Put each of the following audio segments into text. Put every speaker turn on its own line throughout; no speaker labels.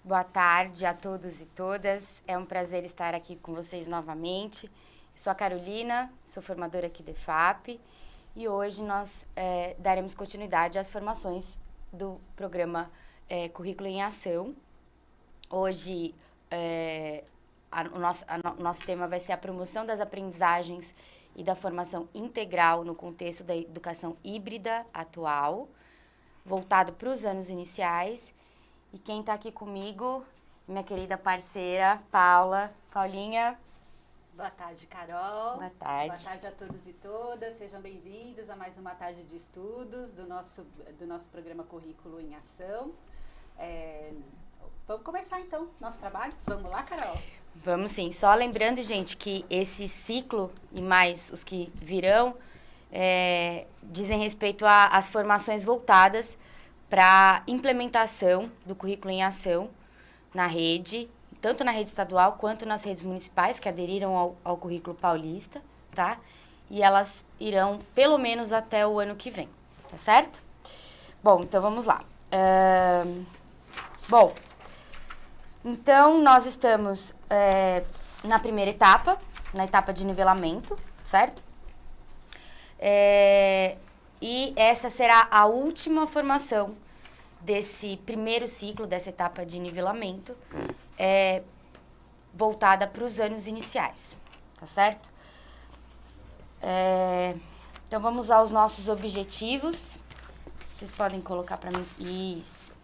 Boa tarde a todos e todas. É um prazer estar aqui com vocês novamente. Eu sou a Carolina, sou formadora aqui da EFAP e hoje nós daremos continuidade às formações do programa Currículo em Ação. Hoje o nosso tema vai ser a promoção das aprendizagens e da formação integral no contexto da educação híbrida atual, voltado para os anos iniciais. E quem está aqui comigo, minha querida parceira, Paulinha.
Boa tarde, Carol.
Boa tarde.
Boa tarde a todos e todas. Sejam bem-vindos a mais uma tarde de estudos do nosso programa Currículo em Ação. Vamos começar, então, nosso trabalho? Vamos lá, Carol?
Vamos sim. Só lembrando, gente, que esse ciclo e mais os que virão dizem respeito às formações voltadas para implementação do currículo em ação na rede, tanto na rede estadual quanto nas redes municipais que aderiram ao currículo paulista, tá? E elas irão pelo menos até o ano que vem, tá certo? Bom, então vamos lá. Então nós estamos na primeira etapa, na etapa de nivelamento, certo? E essa será a última formação desse primeiro ciclo, dessa etapa de nivelamento, voltada para os anos iniciais, tá certo? Então, vamos aos nossos objetivos. Vocês podem colocar para mim. Isso.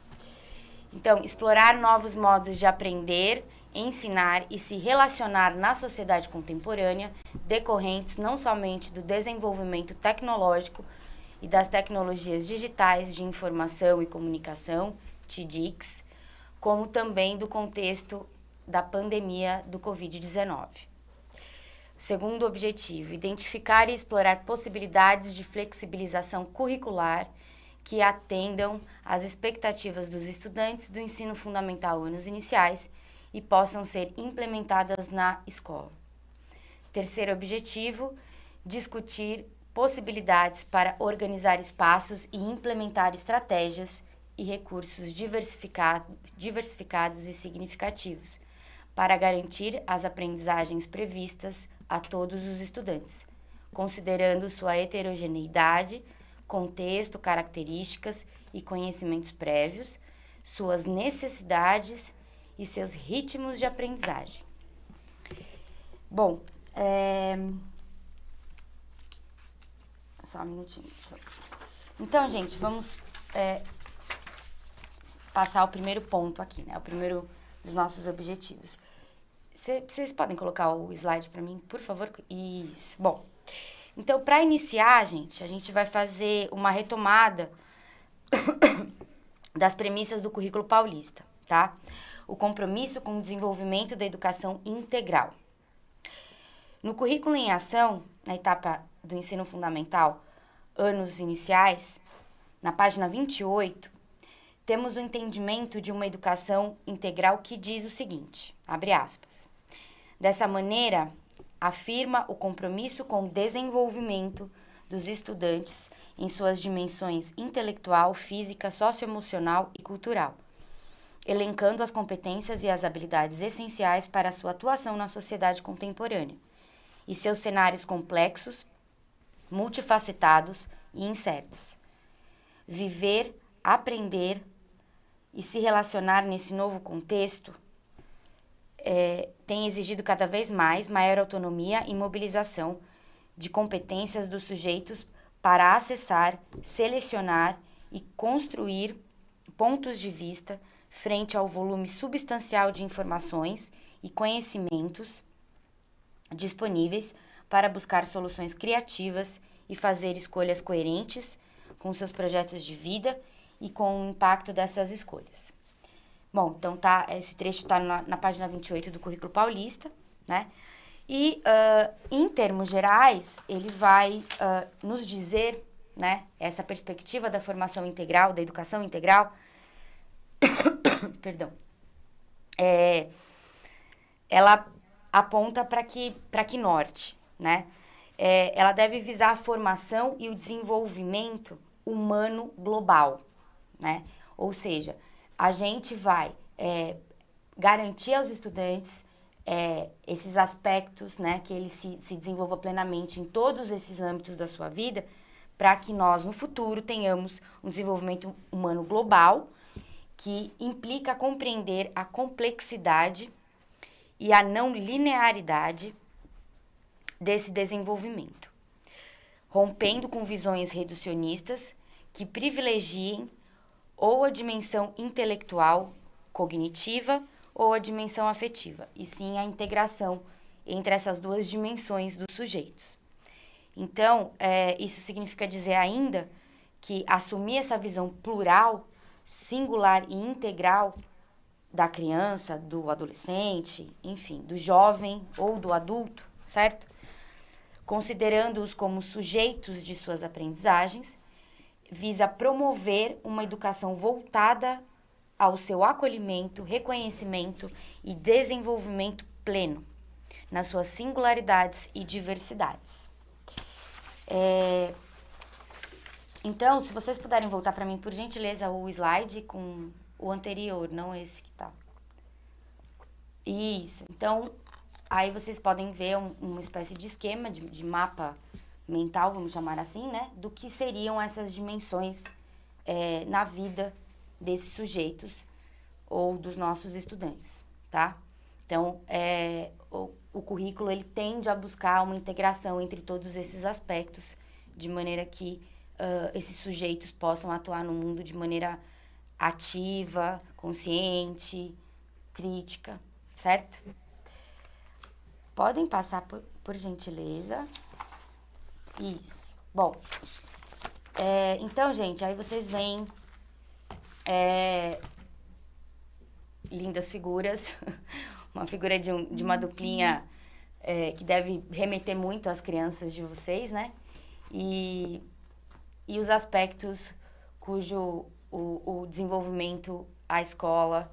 Então, explorar novos modos de aprender, ensinar e se relacionar na sociedade contemporânea, decorrentes não somente do desenvolvimento tecnológico e das tecnologias digitais de informação e comunicação, TIDIX, como também do contexto da pandemia do Covid-19. Segundo objetivo, identificar e explorar possibilidades de flexibilização curricular que atendam às expectativas dos estudantes do ensino fundamental anos iniciais e possam ser implementadas na escola. Terceiro objetivo, discutir possibilidades para organizar espaços e implementar estratégias e recursos diversificados e significativos para garantir as aprendizagens previstas a todos os estudantes, considerando sua heterogeneidade, contexto, características e conhecimentos prévios, suas necessidades e seus ritmos de aprendizagem. Bom, só um minutinho. Então, gente, vamos passar o primeiro ponto aqui, né? O primeiro dos nossos objetivos. Vocês podem colocar o slide para mim, por favor? Isso. Bom, então, para iniciar, gente, a gente vai fazer uma retomada das premissas do currículo paulista, tá? O compromisso com o desenvolvimento da educação integral. No currículo em ação, na etapa do ensino fundamental, anos iniciais, na página 28, temos o entendimento de uma educação integral que diz o seguinte, abre aspas, dessa maneira, afirma o compromisso com o desenvolvimento dos estudantes em suas dimensões intelectual, física, socioemocional e cultural, elencando as competências e as habilidades essenciais para a sua atuação na sociedade contemporânea e seus cenários complexos, multifacetados e incertos. Viver, aprender e se relacionar nesse novo contexto tem exigido cada vez mais maior autonomia e mobilização de competências dos sujeitos para acessar, selecionar e construir pontos de vista frente ao volume substancial de informações e conhecimentos disponíveis para buscar soluções criativas e fazer escolhas coerentes com seus projetos de vida e com o impacto dessas escolhas. Bom, então esse trecho está na página 28 do Currículo Paulista, né? E, em termos gerais, ele vai nos dizer, né, essa perspectiva da formação integral, da educação integral, perdão, ela aponta para que norte, né? Ela deve visar a formação e o desenvolvimento humano global, né? Ou seja, a gente vai garantir aos estudantes esses aspectos, né, que ele se desenvolva plenamente em todos esses âmbitos da sua vida, para que nós, no futuro, tenhamos um desenvolvimento humano global, que implica compreender a complexidade e a não linearidade desse desenvolvimento, rompendo com visões reducionistas que privilegiem ou a dimensão intelectual, cognitiva, ou a dimensão afetiva, e sim a integração entre essas duas dimensões dos sujeitos. Então, isso significa dizer ainda que assumir essa visão plural, singular e integral da criança, do adolescente, enfim, do jovem ou do adulto, certo? Considerando-os como sujeitos de suas aprendizagens, visa promover uma educação voltada ao seu acolhimento, reconhecimento e desenvolvimento pleno, nas suas singularidades e diversidades. Então, se vocês puderem voltar para mim, por gentileza, o slide com o anterior, não esse que tá. Isso. Então, aí vocês podem ver uma espécie de esquema, de mapa mental, vamos chamar assim, né? Do que seriam essas dimensões na vida desses sujeitos ou dos nossos estudantes, tá? Então, o currículo, ele tende a buscar uma integração entre todos esses aspectos, de maneira que esses sujeitos possam atuar no mundo de maneira ativa, consciente, crítica, certo? Podem passar por gentileza. Isso. Bom, então, gente, aí vocês veem lindas figuras, uma figura de uma duplinha que deve remeter muito às crianças de vocês, né? E os aspectos cujo o desenvolvimento a escola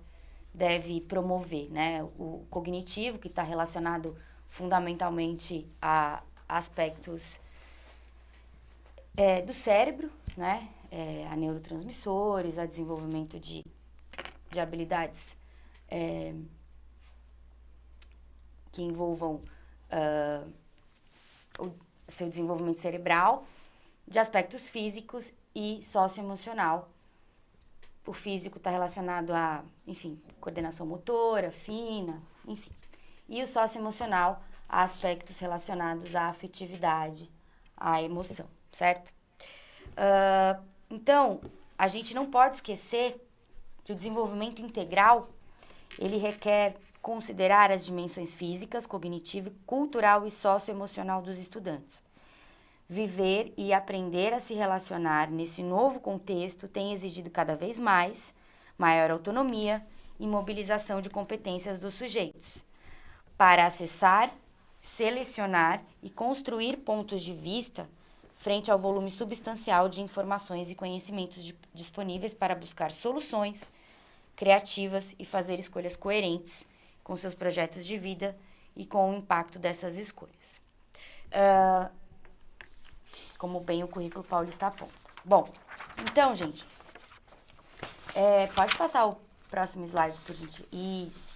deve promover, né? O cognitivo, que está relacionado fundamentalmente a aspectos do cérebro, né? A neurotransmissores, a desenvolvimento de habilidades que envolvam o seu desenvolvimento cerebral, de aspectos físicos e socioemocional. O físico está relacionado a, enfim, coordenação motora, fina, enfim. E o socioemocional a aspectos relacionados à afetividade, à emoção, certo? Então, a gente não pode esquecer que o desenvolvimento integral, ele requer considerar as dimensões físicas, cognitiva, cultural e socioemocional dos estudantes. Viver e aprender a se relacionar nesse novo contexto tem exigido cada vez maior autonomia e mobilização de competências dos sujeitos, para acessar, selecionar e construir pontos de vista frente ao volume substancial de informações e conhecimentos disponíveis para buscar soluções criativas e fazer escolhas coerentes com seus projetos de vida e com o impacto dessas escolhas. Como bem o currículo paulista aponta. Bom, então, gente, pode passar o próximo slide, por gentileza. Isso.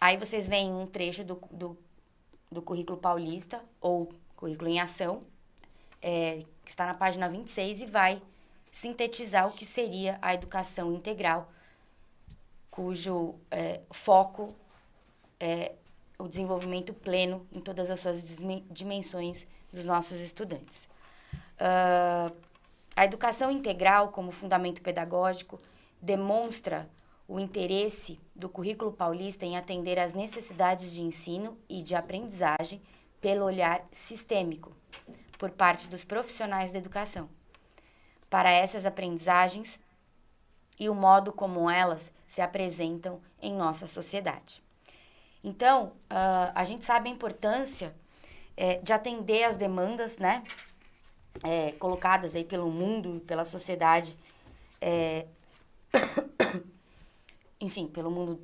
Aí vocês veem um trecho do currículo paulista, ou currículo em ação, que está na página 26 e vai sintetizar o que seria a educação integral, cujo foco é o desenvolvimento pleno em todas as suas dimensões dos nossos estudantes. A educação integral, como fundamento pedagógico, demonstra o interesse do currículo paulista em atender às necessidades de ensino e de aprendizagem pelo olhar sistêmico, por parte dos profissionais da educação, para essas aprendizagens e o modo como elas se apresentam em nossa sociedade. Então, a gente sabe a importância de atender às demandas, né, colocadas aí pelo mundo, pela sociedade, enfim, pelo mundo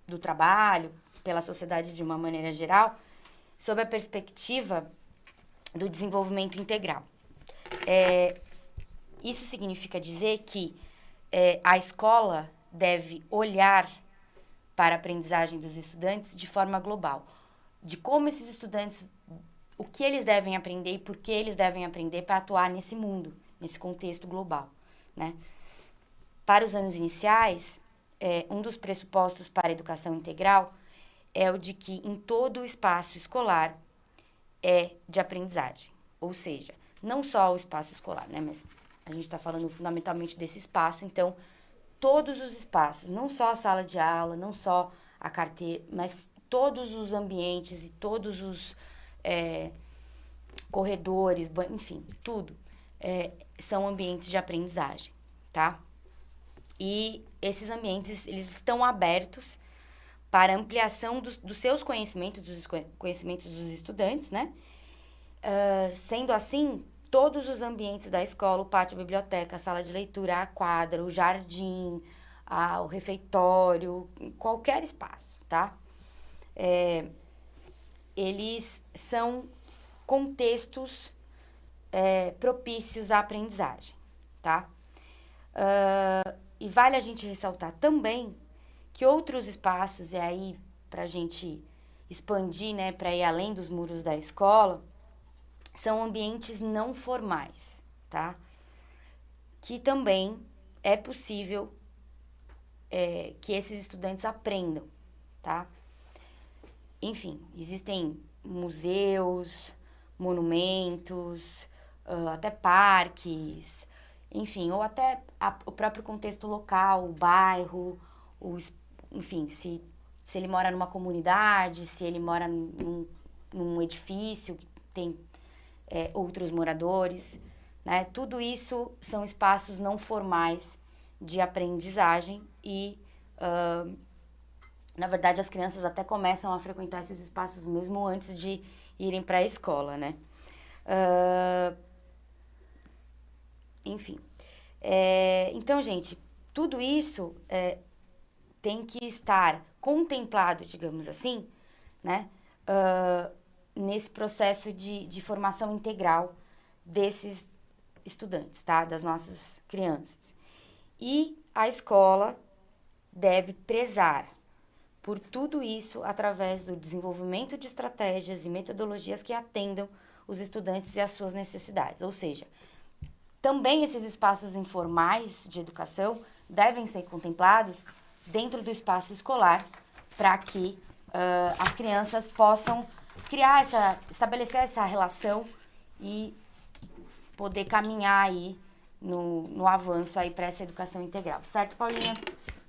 do trabalho, pela sociedade de uma maneira geral, sob a perspectiva do desenvolvimento integral. Isso significa dizer que a escola deve olhar para a aprendizagem dos estudantes de forma global, de como esses estudantes, o que eles devem aprender e por que eles devem aprender para atuar nesse mundo, nesse contexto global, né? Para os anos iniciais, um dos pressupostos para a educação integral é o de que em todo o espaço escolar é de aprendizagem, ou seja, não só o espaço escolar, né, mas a gente está falando fundamentalmente desse espaço, então todos os espaços, não só a sala de aula, não só a carteira, mas todos os ambientes e todos os corredores, enfim, tudo, são ambientes de aprendizagem, tá? E esses ambientes, eles estão abertos para ampliação dos seus conhecimentos, dos conhecimentos dos estudantes, né? Sendo assim, todos os ambientes da escola, o pátio, a biblioteca, a sala de leitura, a quadra, o jardim, o refeitório, qualquer espaço, tá? Eles são contextos propícios à aprendizagem, tá? E vale a gente ressaltar também que outros espaços, e aí para a gente expandir, né, para ir além dos muros da escola, são ambientes não formais, tá? Que também é possível que esses estudantes aprendam, tá? Enfim, existem museus, monumentos, até parques, enfim, ou até o próprio contexto local, o bairro, enfim, se ele mora numa comunidade, se ele mora num edifício que tem outros moradores, né? Tudo isso são espaços não formais de aprendizagem e, na verdade, as crianças até começam a frequentar esses espaços mesmo antes de irem para a escola, né? Enfim. Então, gente, tudo isso tem que estar contemplado, digamos assim, né? Nesse processo de formação integral desses estudantes, tá? Das nossas crianças. E a escola deve prezar por tudo isso através do desenvolvimento de estratégias e metodologias que atendam os estudantes e as suas necessidades. Ou seja, também esses espaços informais de educação devem ser contemplados dentro do espaço escolar para que as crianças possam estabelecer essa relação e poder caminhar aí no avanço aí para essa educação integral. Certo, Paulinha?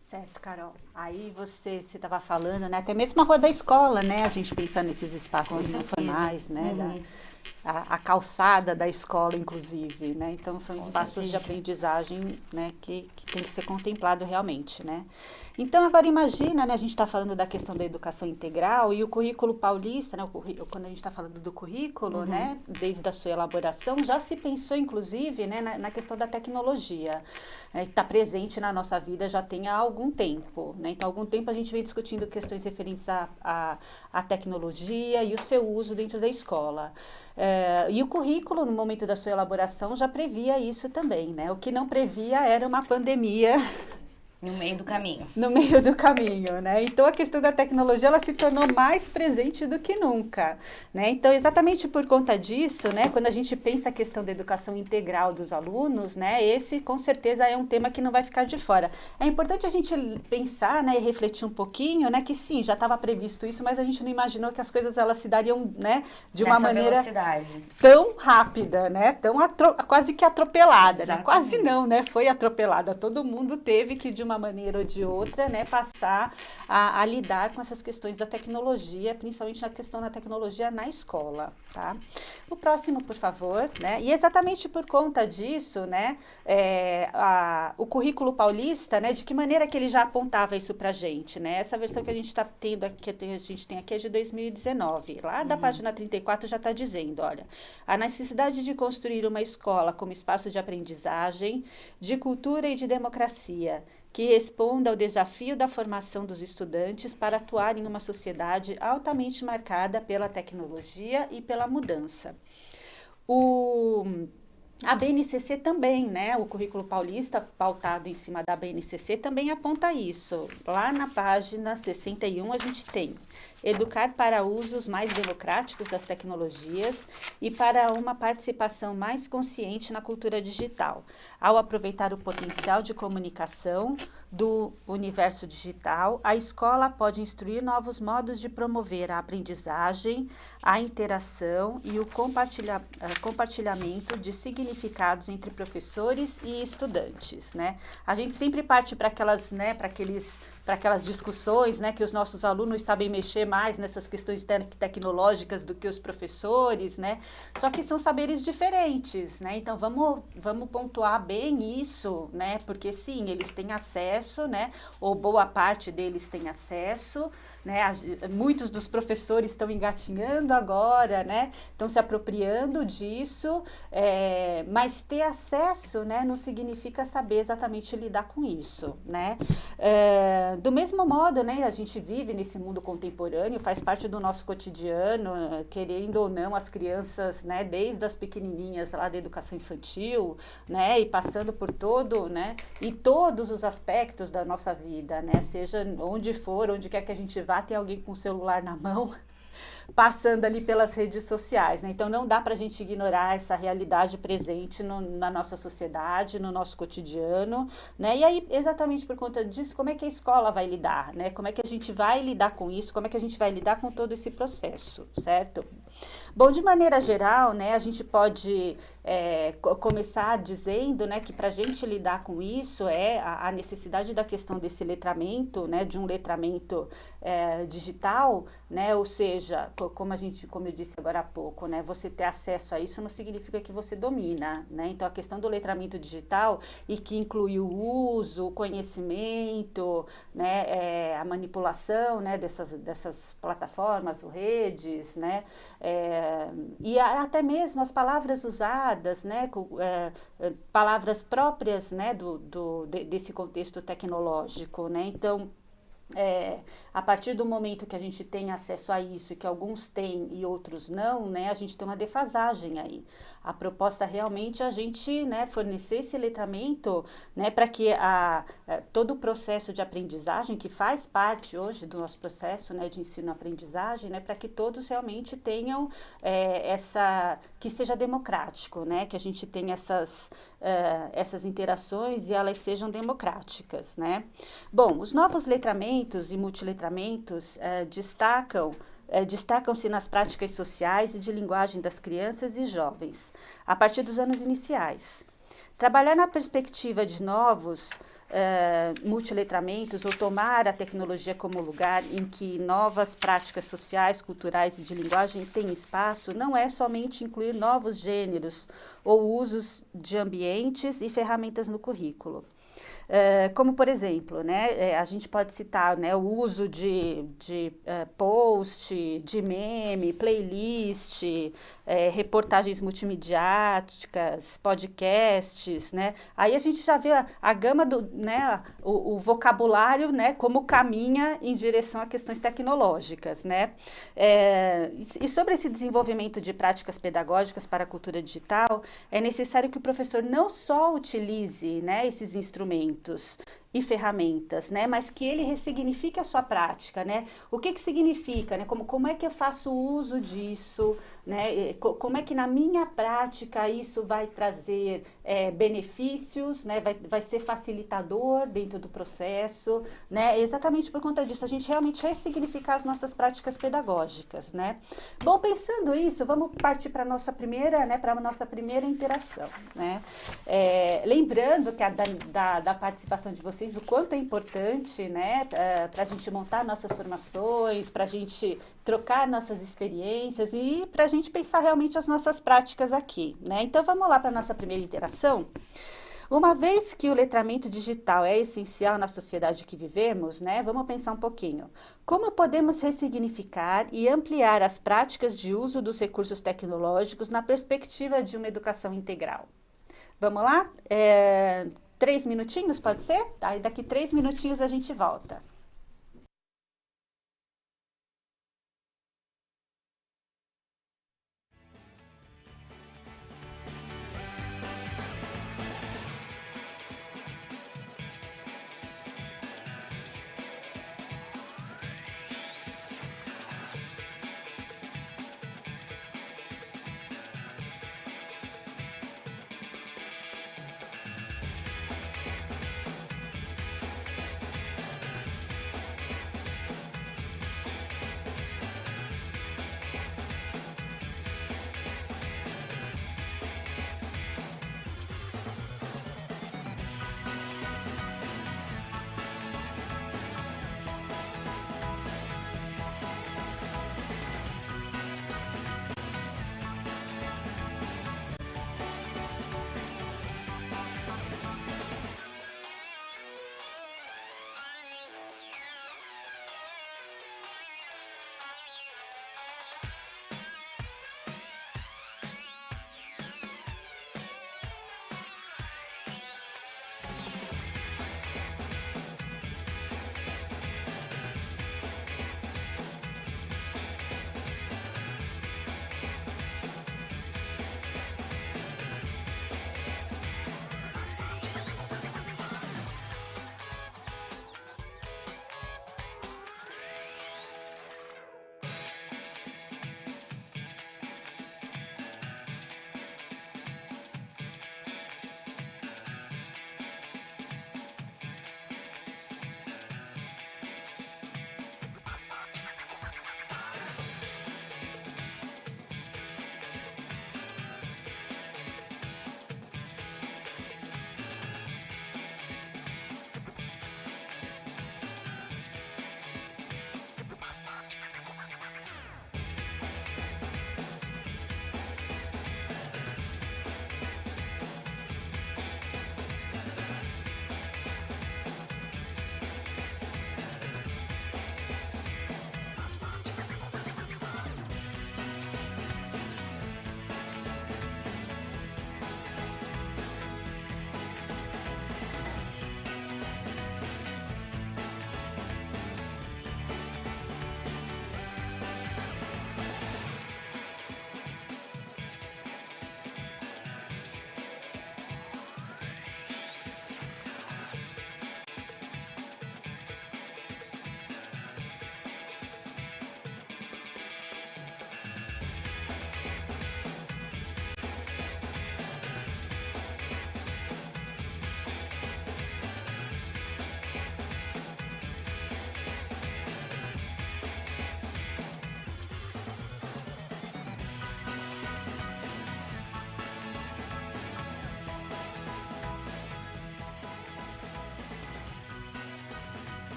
Certo, Carol. Aí você estava falando, né? Até mesmo a rua da escola, né? A gente pensando nesses espaços não formais, né?
Uhum.
A calçada da escola, inclusive, né? Então, são espaços de
certeza.
aprendizagem, né? Que tem que ser contemplado realmente, né? Então, agora imagina, né? A gente está falando da questão da educação integral e o currículo paulista, né? Quando a gente está falando do currículo, né? Desde a sua elaboração, já se pensou, inclusive, né? Na questão da tecnologia, né? Que está presente na nossa vida já tem há algum tempo, né? Então, há algum tempo a gente vem discutindo questões referentes à tecnologia e o seu uso dentro da escola. E o currículo, no momento da sua elaboração, já previa isso também, né? O que não previa era uma pandemia
No meio do caminho.
no meio do caminho, né? Então, a questão da tecnologia, ela se tornou mais presente do que nunca, né? Então, exatamente por conta disso, né? Quando a gente pensa a questão da educação integral dos alunos, né? Esse, com certeza, é um tema que não vai ficar de fora. É importante a gente pensar, né? E refletir um pouquinho, né? Que sim, já estava previsto isso, mas a gente não imaginou que as coisas, elas se dariam, né? De uma maneira
velocidade.
tão rápida, né? Tão quase que atropelada, né?
Exatamente.
Quase não, né? Foi atropelada. Todo mundo teve que, de uma maneira ou de outra, né, passar a lidar com essas questões da tecnologia, principalmente na questão da tecnologia na escola, tá? O próximo, por favor, né? E exatamente por conta disso, né, o currículo paulista, né, de que maneira que ele já apontava isso pra gente, né? Essa versão que a gente está tendo aqui, a gente tem aqui é de 2019. Lá da página 34 já está dizendo, olha, a necessidade de construir uma escola como espaço de aprendizagem, de cultura e de democracia, que responda ao desafio da formação dos estudantes para atuar em uma sociedade altamente marcada pela tecnologia e pela mudança. A BNCC também, né? O currículo paulista, pautado em cima da BNCC, também aponta isso. Lá na página 61 a gente tem educar para usos mais democráticos das tecnologias e para uma participação mais consciente na cultura digital, ao aproveitar o potencial de comunicação do universo digital, a escola pode instruir novos modos de promover a aprendizagem, a interação e o compartilhamento de significados entre professores e estudantes, né? A gente sempre parte para aquelas, né, para aquelas discussões, né, que os nossos alunos sabem mexer mais nessas questões tecnológicas do que os professores, né? Só que são saberes diferentes, né? Então vamos pontuar bem isso, né? Porque sim, eles têm acesso, né? Ou boa parte deles tem acesso, né? Muitos dos professores estão engatinhando agora, né? Estão se apropriando disso, mas ter acesso, né, não significa saber exatamente lidar com isso, né? Do mesmo modo, né, a gente vive nesse mundo contemporâneo, faz parte do nosso cotidiano, querendo ou não, as crianças, né, desde as pequenininhas lá da educação infantil, né, e passando por todo, né, e todos os aspectos da nossa vida, né, seja onde for, onde quer que a gente vá, tem alguém com o celular na mão, passando ali pelas redes sociais, né? Então não dá para a gente ignorar essa realidade presente na nossa sociedade, no nosso cotidiano, né? E aí, exatamente por conta disso, como é que a escola vai lidar, né? Como é que a gente vai lidar com isso? Como é que a gente vai lidar com todo esse processo, certo? Bom, de maneira geral, né, a gente pode começar dizendo, né, que para a gente lidar com isso a necessidade da questão desse letramento, né, de um letramento digital, né, ou seja, como eu disse agora há pouco, né, você ter acesso a isso não significa que você domina, né, então a questão do letramento digital e que inclui o uso, o conhecimento, né, a manipulação, né, dessas plataformas, redes, né, e até mesmo as palavras usadas, né, palavras próprias, né, desse contexto tecnológico, né, então a partir do momento que a gente tem acesso a isso, que alguns têm e outros não, né, a gente tem uma defasagem aí. A proposta realmente é a gente, né, fornecer esse letramento, né, para que todo o processo de aprendizagem, que faz parte hoje do nosso processo, né, de ensino-aprendizagem, né, para que todos realmente tenham que seja democrático, né, que a gente tenha essas interações e elas sejam democráticas, né. Bom, os novos letramentos e multiletramentos destacam-se nas práticas sociais e de linguagem das crianças e jovens, a partir dos anos iniciais. Trabalhar na perspectiva de novos multiletramentos ou tomar a tecnologia como lugar em que novas práticas sociais, culturais e de linguagem têm espaço, não é somente incluir novos gêneros ou usos de ambientes e ferramentas no currículo. Como, por exemplo, né, a gente pode citar, né, o uso de post, de meme, playlist, reportagens multimediáticas, podcasts, né? Aí a gente já vê a gama né, o vocabulário, né, como caminha em direção a questões tecnológicas, né? E sobre esse desenvolvimento de práticas pedagógicas para a cultura digital, é necessário que o professor não só utilize, né, esses instrumentos e ferramentas, né, mas que ele ressignifique a sua prática, né? O que significa, né? Como é que eu faço uso disso, né? Como é que na minha prática isso vai trazer benefícios, né? Vai ser facilitador dentro do processo, né? Exatamente por conta disso, a gente realmente ressignificar as nossas práticas pedagógicas, né? Bom, pensando isso, vamos partir para a nossa primeira, né? Para a nossa primeira interação, né? Lembrando que da participação de vocês, o quanto é importante, né, para a gente montar nossas formações, para a gente trocar nossas experiências e para a gente pensar realmente as nossas práticas aqui, né? Então, vamos lá para a nossa primeira interação. Uma vez que o letramento digital é essencial na sociedade que vivemos, né, vamos pensar um pouquinho. Como podemos ressignificar e ampliar as práticas de uso dos recursos tecnológicos na perspectiva de uma educação integral? Vamos lá? 3 minutinhos, pode ser? Aí daqui 3 minutinhos a gente volta.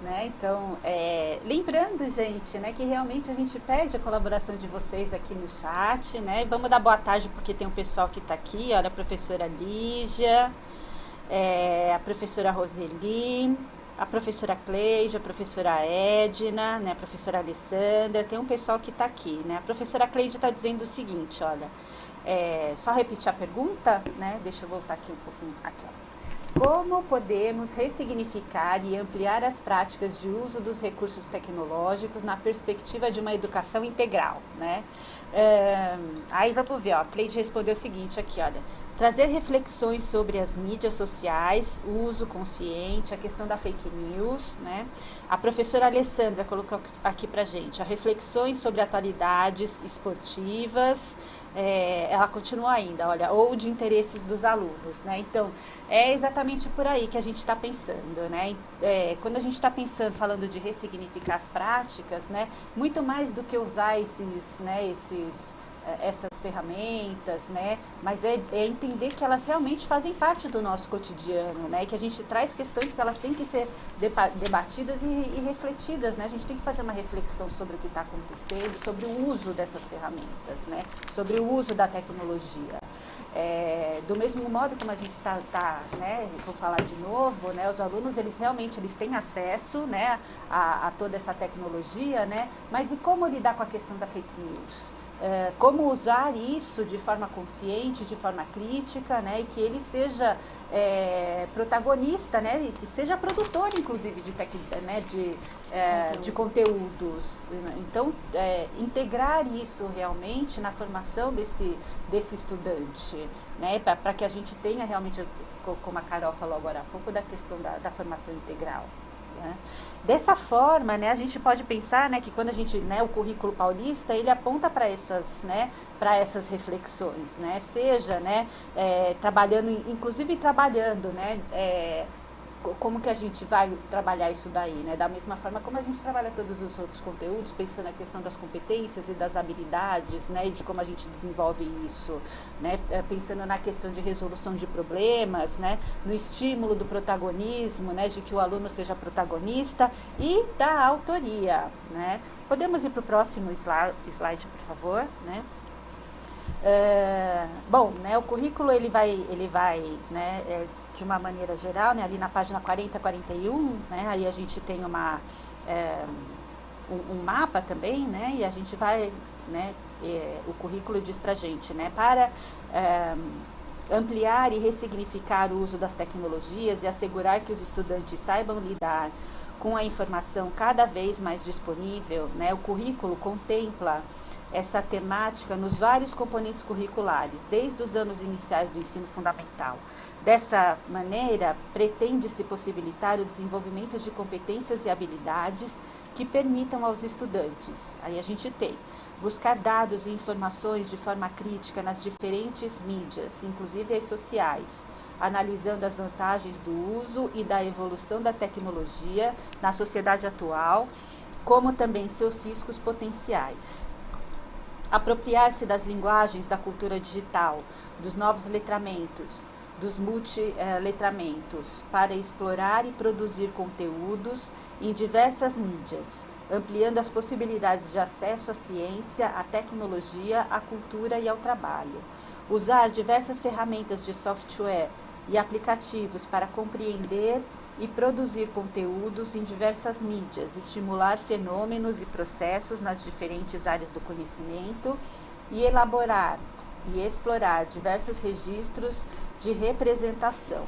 Né? Então, lembrando, gente, né, que realmente a gente pede a colaboração de vocês aqui no chat, né? Vamos dar boa tarde porque tem um pessoal que está aqui, olha, a professora Lígia, a professora Roseli, a professora Cleide, a professora Edna, né, a professora Alessandra, tem um pessoal que está aqui, né? A professora Cleide está dizendo o seguinte, olha, só repetir a pergunta, né? Deixa eu voltar aqui um pouquinho, aqui, ó. Como podemos ressignificar e ampliar as práticas de uso dos recursos tecnológicos na perspectiva de uma educação integral, né? Aí vamos ver, ó, a Cleide respondeu o seguinte aqui, olha, trazer reflexões sobre as mídias sociais, o uso consciente, a questão da fake news, né? A professora Alessandra colocou aqui pra gente, reflexões sobre atualidades esportivas, ela continua ainda, olha, ou de interesses dos alunos, né? Então, é exatamente por aí que a gente está pensando, né? Quando a gente está pensando, falando de ressignificar as práticas, né? Muito mais do que usar essas ferramentas, né? Mas é entender que elas realmente fazem parte do nosso cotidiano, né? E que a gente traz questões que elas têm que ser debatidas e refletidas, né? A gente tem que fazer uma reflexão sobre o que está acontecendo, sobre o uso dessas ferramentas, né? Sobre o uso da tecnologia. Do mesmo modo como a gente né, vou falar de novo, né, os alunos eles têm acesso, né, a toda essa tecnologia, né, mas e como lidar com a questão da fake news? Como usar isso de forma consciente, de forma crítica, né, e que ele seja protagonista, né, e que seja produtor, inclusive, de conteúdos. Então, integrar isso realmente na formação desse estudante, né, para que a gente tenha realmente, como a Carol falou agora há pouco, da questão da formação integral. Né? Dessa forma, né, a gente pode pensar, né, que quando a gente, né, o currículo paulista, ele aponta para essas reflexões, né, seja, né, inclusive trabalhando, né, como que a gente vai trabalhar isso daí, né, da mesma forma como a gente trabalha todos os outros conteúdos, pensando na questão das competências e das habilidades, né, e de como a gente desenvolve isso, né, pensando na questão de resolução de problemas, né, no estímulo do protagonismo, né, de que o aluno seja protagonista e da autoria, né. Podemos ir para o próximo slide, por favor, né. Bom, né, o currículo ele vai, né, de uma maneira geral, né, ali na página 40, 41, né, aí a gente tem um mapa também, né, e a gente vai, né, o currículo diz pra gente, né, para ampliar e ressignificar o uso das tecnologias e assegurar que os estudantes saibam lidar com a informação cada vez mais disponível, né, o currículo contempla essa temática nos vários componentes curriculares, desde os anos iniciais do ensino fundamental. Dessa maneira, pretende-se possibilitar o desenvolvimento de competências e habilidades que permitam aos estudantes, aí a gente tem, buscar dados e informações de forma crítica nas diferentes mídias, inclusive as sociais, analisando as vantagens do uso e da evolução da tecnologia na sociedade atual, como também seus riscos potenciais. Apropriar-se das linguagens da cultura digital, dos novos letramentos, dos multiletramentos, para explorar e produzir conteúdos em diversas mídias, ampliando as possibilidades de acesso à ciência, à tecnologia, à cultura e ao trabalho. Usar diversas ferramentas de software e aplicativos para compreender e produzir conteúdos em diversas mídias, estimular fenômenos e processos nas diferentes áreas do conhecimento e elaborar e explorar diversos registros de representação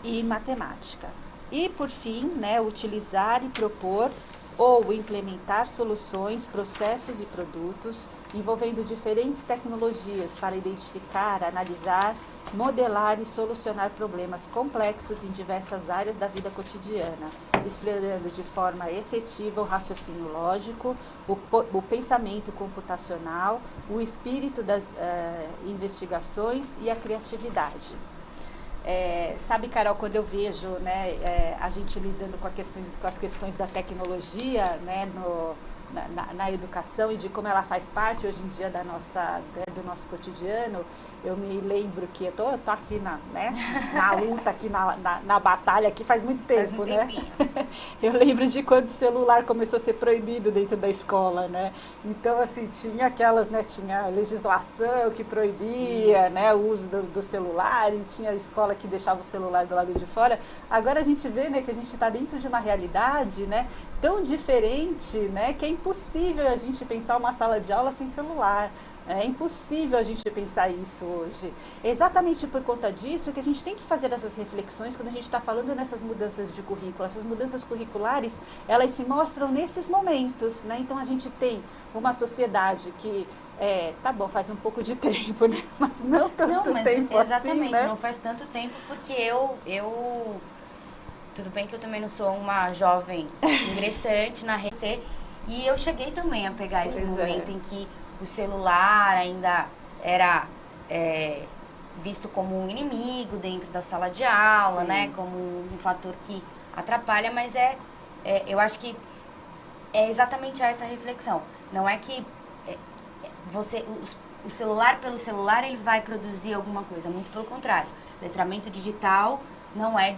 e matemática. E, por fim, né, utilizar e propor ou implementar soluções, processos e produtos envolvendo diferentes tecnologias para identificar, analisar, modelar e solucionar problemas complexos em diversas áreas da vida cotidiana, explorando de forma efetiva o raciocínio lógico, o pensamento computacional, o espírito das investigações e a criatividade. Sabe, Carol, quando eu vejo, né, a gente lidando com as questões da tecnologia, né, na educação e de como ela faz parte hoje em dia do nosso cotidiano, eu me lembro que eu tô aqui na luta, aqui na batalha, aqui faz muito tempo, né? Eu lembro de quando o celular começou a ser proibido dentro da escola, né? Então, assim, tinha aquelas, né? Tinha legislação que proibia, né? O uso do celular, e tinha a escola que deixava o celular do lado de fora. Agora a gente vê, né, que a gente está dentro de uma realidade, né, tão diferente, né, que é impossível a gente pensar uma sala de aula sem celular. É impossível a gente pensar isso hoje. É exatamente por conta disso que a gente tem que fazer essas reflexões quando a gente está falando nessas mudanças de currículo. Essas mudanças curriculares, elas se mostram nesses momentos, né? Então a gente tem uma sociedade que, tá bom, faz um pouco de tempo, né? Mas não tanto tempo
exatamente,
assim, né?
não faz tanto tempo, porque eu tudo bem que eu também não sou uma jovem ingressante na rede, e eu cheguei também a pegar esse momento em que o celular ainda era visto como um inimigo dentro da sala de aula,
Sim.
né? Como um fator que atrapalha, mas eu acho que é exatamente essa reflexão. Não é que o celular pelo celular ele vai produzir alguma coisa, muito pelo contrário. Letramento digital não é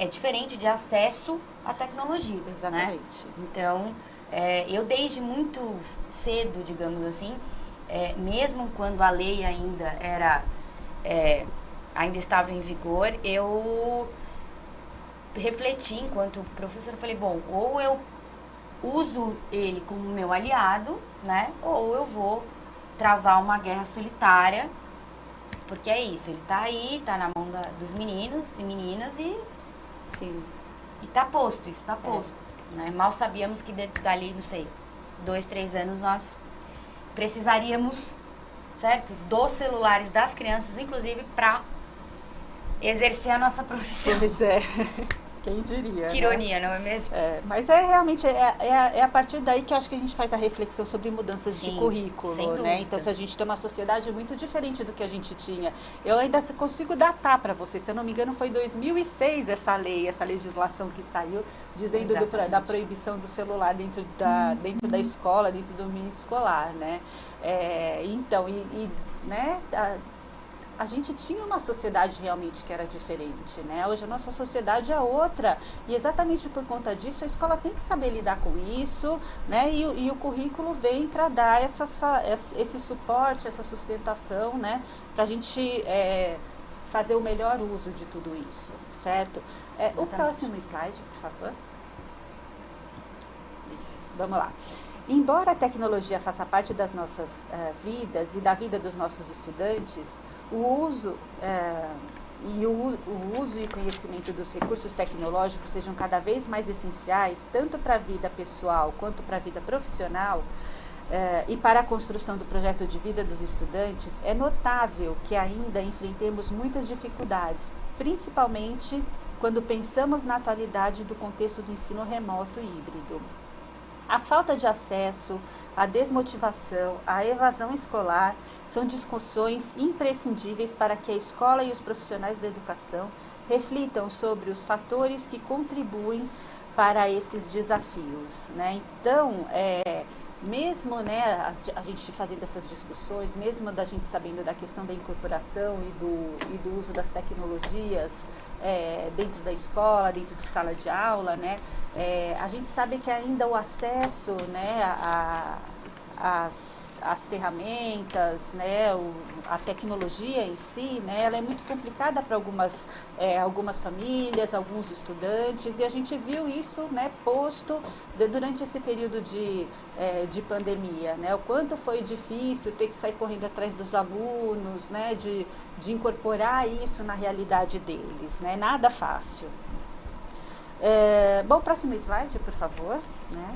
diferente de acesso à tecnologia.
Exatamente.
Né? Então, eu desde muito cedo, digamos assim, mesmo quando a lei ainda estava em vigor, eu refleti enquanto professora, falei, bom, ou eu uso ele como meu aliado, né, ou eu vou travar uma guerra solitária, porque é isso, ele tá aí, tá na mão dos meninos e meninas e tá posto, isso tá posto. Né? Mal sabíamos que dali, não sei, 2, 3 anos nós precisaríamos, certo? Dos celulares das crianças, inclusive, para exercer a nossa profissão.
Pois é, quem diria,
que ironia, né? Não é mesmo?
Mas realmente a partir daí que eu acho que a gente faz a reflexão sobre mudanças de currículo, né? Então, se a gente tem uma sociedade muito diferente do que a gente tinha, eu ainda consigo datar para você, se eu não me engano foi 2006 essa legislação que saiu, dizendo da proibição do celular dentro da escola, dentro do ambiente escolar, né? Então, né, a gente tinha uma sociedade realmente que era diferente, né? Hoje a nossa sociedade é outra, e exatamente por conta disso a escola tem que saber lidar com isso, né? E o currículo vem para dar esse suporte, essa sustentação, né? Para a gente fazer o melhor uso de tudo isso, certo? O próximo slide, por favor. Isso, vamos lá. Embora a tecnologia faça parte das nossas vidas e da vida dos nossos estudantes, o uso e conhecimento dos recursos tecnológicos sejam cada vez mais essenciais, tanto para a vida pessoal quanto para a vida profissional, e para a construção do projeto de vida dos estudantes, é notável que ainda enfrentemos muitas dificuldades, principalmente quando pensamos na atualidade do contexto do ensino remoto e híbrido. A falta de acesso, a desmotivação, a evasão escolar são discussões imprescindíveis para que a escola e os profissionais da educação reflitam sobre os fatores que contribuem para esses desafios, né? Então, mesmo, né, a gente fazendo essas discussões, mesmo da gente sabendo da questão da incorporação e do uso das tecnologias dentro da escola, dentro de sala de aula, né, a gente sabe que ainda o acesso, né, às ferramentas, né, a tecnologia em si, né, ela é muito complicada para algumas famílias, alguns estudantes, e a gente viu isso, né, posto durante esse período de pandemia, né, o quanto foi difícil ter que sair correndo atrás dos alunos, né, de incorporar isso na realidade deles, né, nada fácil. Bom, próximo slide, por favor, né.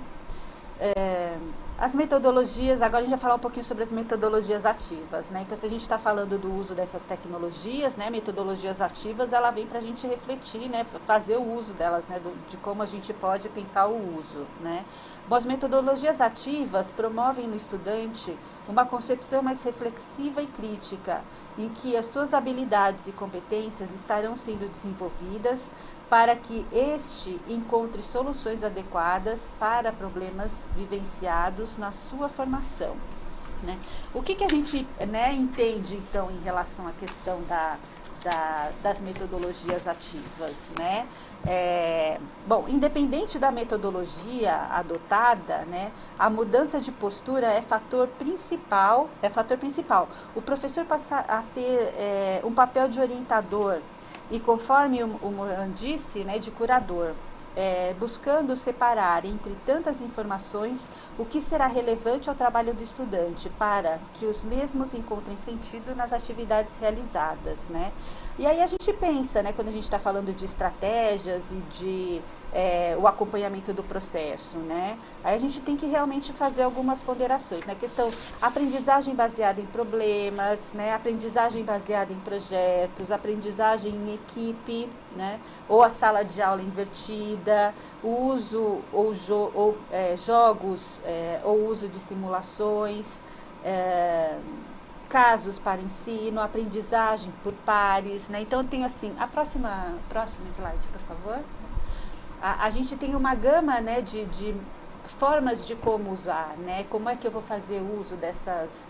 As metodologias, agora a gente vai falar um pouquinho sobre as metodologias ativas, né? Então, se a gente está falando do uso dessas tecnologias, né, metodologias ativas, ela vem para a gente refletir, né, fazer o uso delas, né, de como a gente pode pensar o uso, né? Bom, as metodologias ativas promovem no estudante uma concepção mais reflexiva e crítica, em que as suas habilidades e competências estarão sendo desenvolvidas para que este encontre soluções adequadas para problemas vivenciados na sua formação. né? O que a gente, né, entende, então, em relação à questão das metodologias ativas, né? Bom, independente da metodologia adotada, né, a mudança de postura é fator principal. O professor passa a ter um papel de orientador e, conforme o Moran disse, né, de curador. Buscando separar entre tantas informações o que será relevante ao trabalho do estudante para que os mesmos encontrem sentido nas atividades realizadas, né? E aí a gente pensa, né, quando a gente está falando de estratégias e de o acompanhamento do processo, né? Aí a gente tem que realmente fazer algumas ponderações, né? Questão aprendizagem baseada em problemas, né? Aprendizagem baseada em projetos, aprendizagem em equipe, né? Ou a sala de aula invertida, o uso ou jogos ou uso de simulações, casos para ensino, aprendizagem por pares, né? Então tem assim, próxima slide, por favor. A gente tem uma gama, né, de formas de como usar, né? Como é que eu vou fazer uso dessas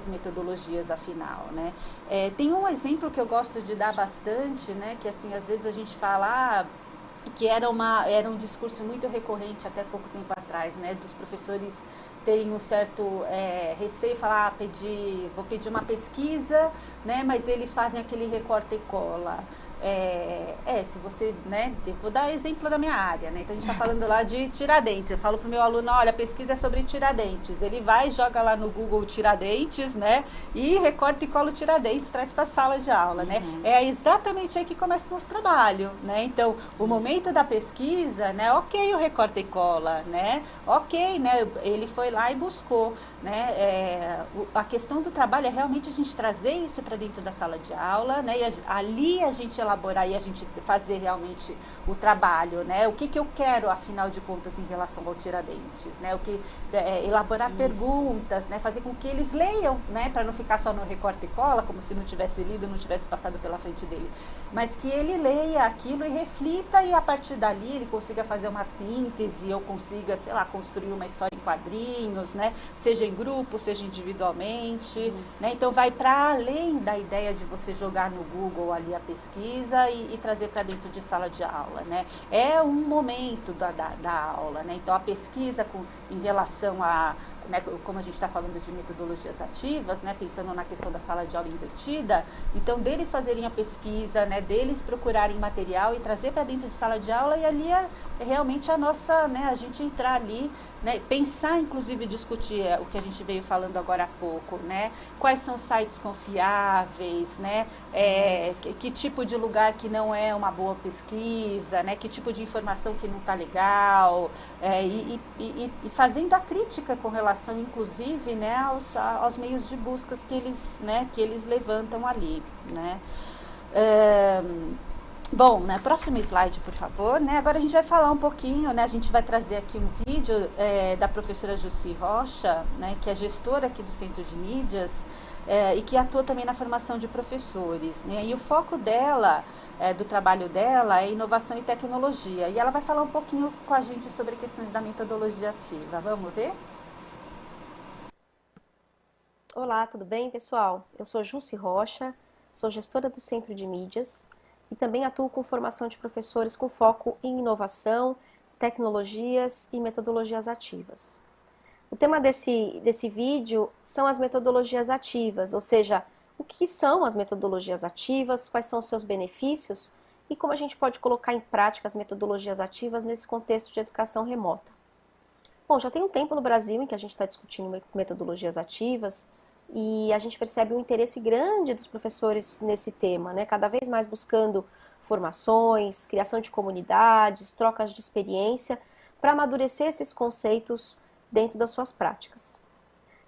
metodologias, afinal, né? Tem um exemplo que eu gosto de dar bastante, né? Que assim, às vezes a gente fala que era um discurso muito recorrente até pouco tempo atrás, né? Dos professores terem um certo receio, falar, vou pedir uma pesquisa, né? Mas eles fazem aquele recorta e cola. Se você, né, eu vou dar exemplo da minha área, né, então a gente está falando lá de Tiradentes, eu falo para o meu aluno, olha, a pesquisa é sobre Tiradentes, ele vai, joga lá no Google Tiradentes, né, e recorta e cola o Tiradentes, traz para a sala de aula, né, é exatamente aí que começa o nosso trabalho, né, então, o momento da pesquisa, né, ok, o recorta e cola, né, ok, né, ele foi lá e buscou, né, a questão do trabalho é realmente a gente trazer isso para dentro da sala de aula, né, e ali a gente elaborar e a gente fazer realmente o trabalho, né, o que eu quero, afinal de contas, em relação ao Tiradentes, né, elaborar perguntas, né, fazer com que eles leiam, né, para não ficar só no recorte e cola, como se não tivesse lido, não tivesse passado pela frente dele, mas que ele leia aquilo e reflita e a partir dali ele consiga fazer uma síntese ou consiga, sei lá, construir uma história em quadrinhos, né, seja em grupo, seja individualmente, né, então vai para além da ideia de você jogar no Google ali a pesquisa e trazer para dentro de sala de aula, né, é um momento da aula, né, então a pesquisa em relação a, né, como a gente está falando de metodologias ativas, né, pensando na questão da sala de aula invertida, então deles fazerem a pesquisa, né, deles procurarem material e trazer para dentro de sala de aula e ali é realmente a nossa, né, a gente entrar ali, né, pensar, inclusive discutir o que a gente veio falando agora há pouco, né, quais são sites confiáveis, né, que tipo de lugar que não é uma boa pesquisa, né, que tipo de informação que não está legal, e fazendo a crítica com relação, inclusive, né, aos meios de buscas que eles levantam ali, né. Bom, na próxima slide, por favor, né, agora a gente vai falar um pouquinho, né, a gente vai trazer aqui um vídeo da professora Jussi Rocha, né, que é gestora aqui do Centro de Mídias, e que atua também na formação de professores, né, e o foco dela, do trabalho dela, é inovação e tecnologia, e ela vai falar um pouquinho com a gente sobre questões da metodologia ativa. Vamos ver?
Olá, tudo bem, pessoal? Eu sou Jussi Rocha, sou gestora do Centro de Mídias e também atuo com formação de professores com foco em inovação, tecnologias e metodologias ativas. O tema desse vídeo são as metodologias ativas, ou seja, o que são as metodologias ativas, quais são os seus benefícios e como a gente pode colocar em prática as metodologias ativas nesse contexto de educação remota. Bom, já tem um tempo no Brasil em que a gente está discutindo metodologias ativas e a gente percebe um interesse grande dos professores nesse tema, né? Cada vez mais buscando formações, criação de comunidades, trocas de experiência para amadurecer esses conceitos dentro das suas práticas.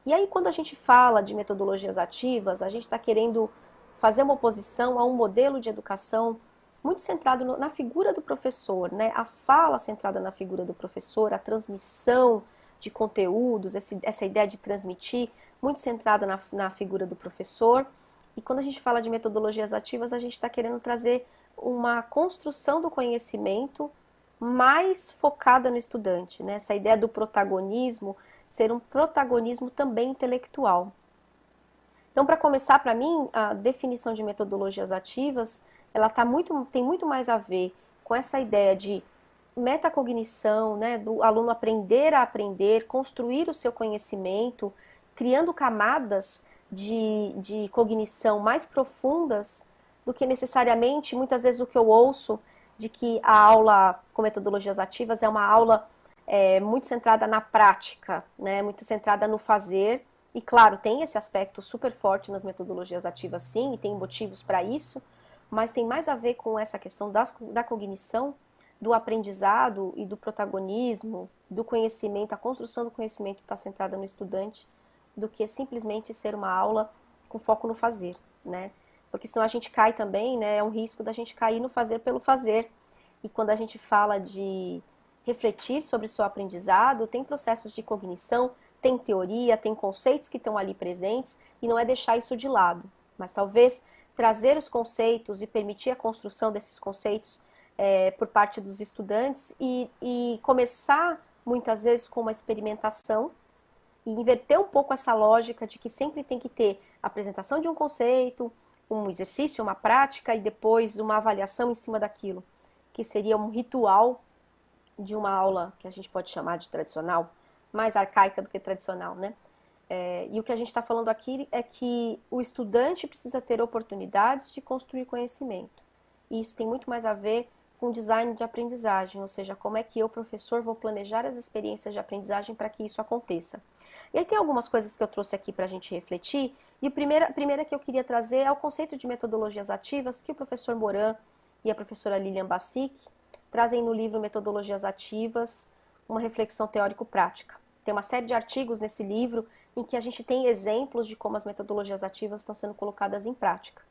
E aí, quando a gente fala de metodologias ativas, a gente está querendo fazer uma oposição a um modelo de educação muito centrado na figura do professor, né? A fala centrada na figura do professor, a transmissão de conteúdos, essa ideia de transmitir, muito centrada na figura do professor. E quando a gente fala de metodologias ativas, a gente está querendo trazer uma construção do conhecimento mais focada no estudante, né? Essa ideia do protagonismo ser um protagonismo também intelectual. Então, para começar, para mim, a definição de metodologias ativas, ela tem muito mais a ver com essa ideia de metacognição, né, do aluno aprender a aprender, construir o seu conhecimento, criando camadas de cognição mais profundas do que necessariamente, muitas vezes, o que eu ouço de que a aula com metodologias ativas é uma aula muito centrada na prática, né, muito centrada no fazer. E claro, tem esse aspecto super forte nas metodologias ativas, sim, e tem motivos para isso, mas tem mais a ver com essa questão da cognição, do aprendizado e do protagonismo, do conhecimento, a construção do conhecimento está centrada no estudante, do que simplesmente ser uma aula com foco no fazer, né? Porque senão a gente cai também, né? É um risco da gente cair no fazer pelo fazer. E quando a gente fala de refletir sobre o seu aprendizado, tem processos de cognição, tem teoria, tem conceitos que estão ali presentes, e não é deixar isso de lado, mas talvez trazer os conceitos e permitir a construção desses conceitos por parte dos estudantes e começar, muitas vezes, com uma experimentação e inverter um pouco essa lógica de que sempre tem que ter a apresentação de um conceito, um exercício, uma prática e depois uma avaliação em cima daquilo, que seria um ritual de uma aula que a gente pode chamar de tradicional, mais arcaica do que tradicional, né? E o que a gente está falando aqui é que o estudante precisa ter oportunidades de construir conhecimento. E isso tem muito mais a ver com design de aprendizagem, ou seja, como é que eu, professor, vou planejar as experiências de aprendizagem para que isso aconteça. E aí tem algumas coisas que eu trouxe aqui para a gente refletir, e a primeira que eu queria trazer é o conceito de metodologias ativas que o professor Moran e a professora Lilian Bassic trazem no livro Metodologias Ativas, uma reflexão teórico-prática. Tem uma série de artigos nesse livro em que a gente tem exemplos de como as metodologias ativas estão sendo colocadas em prática.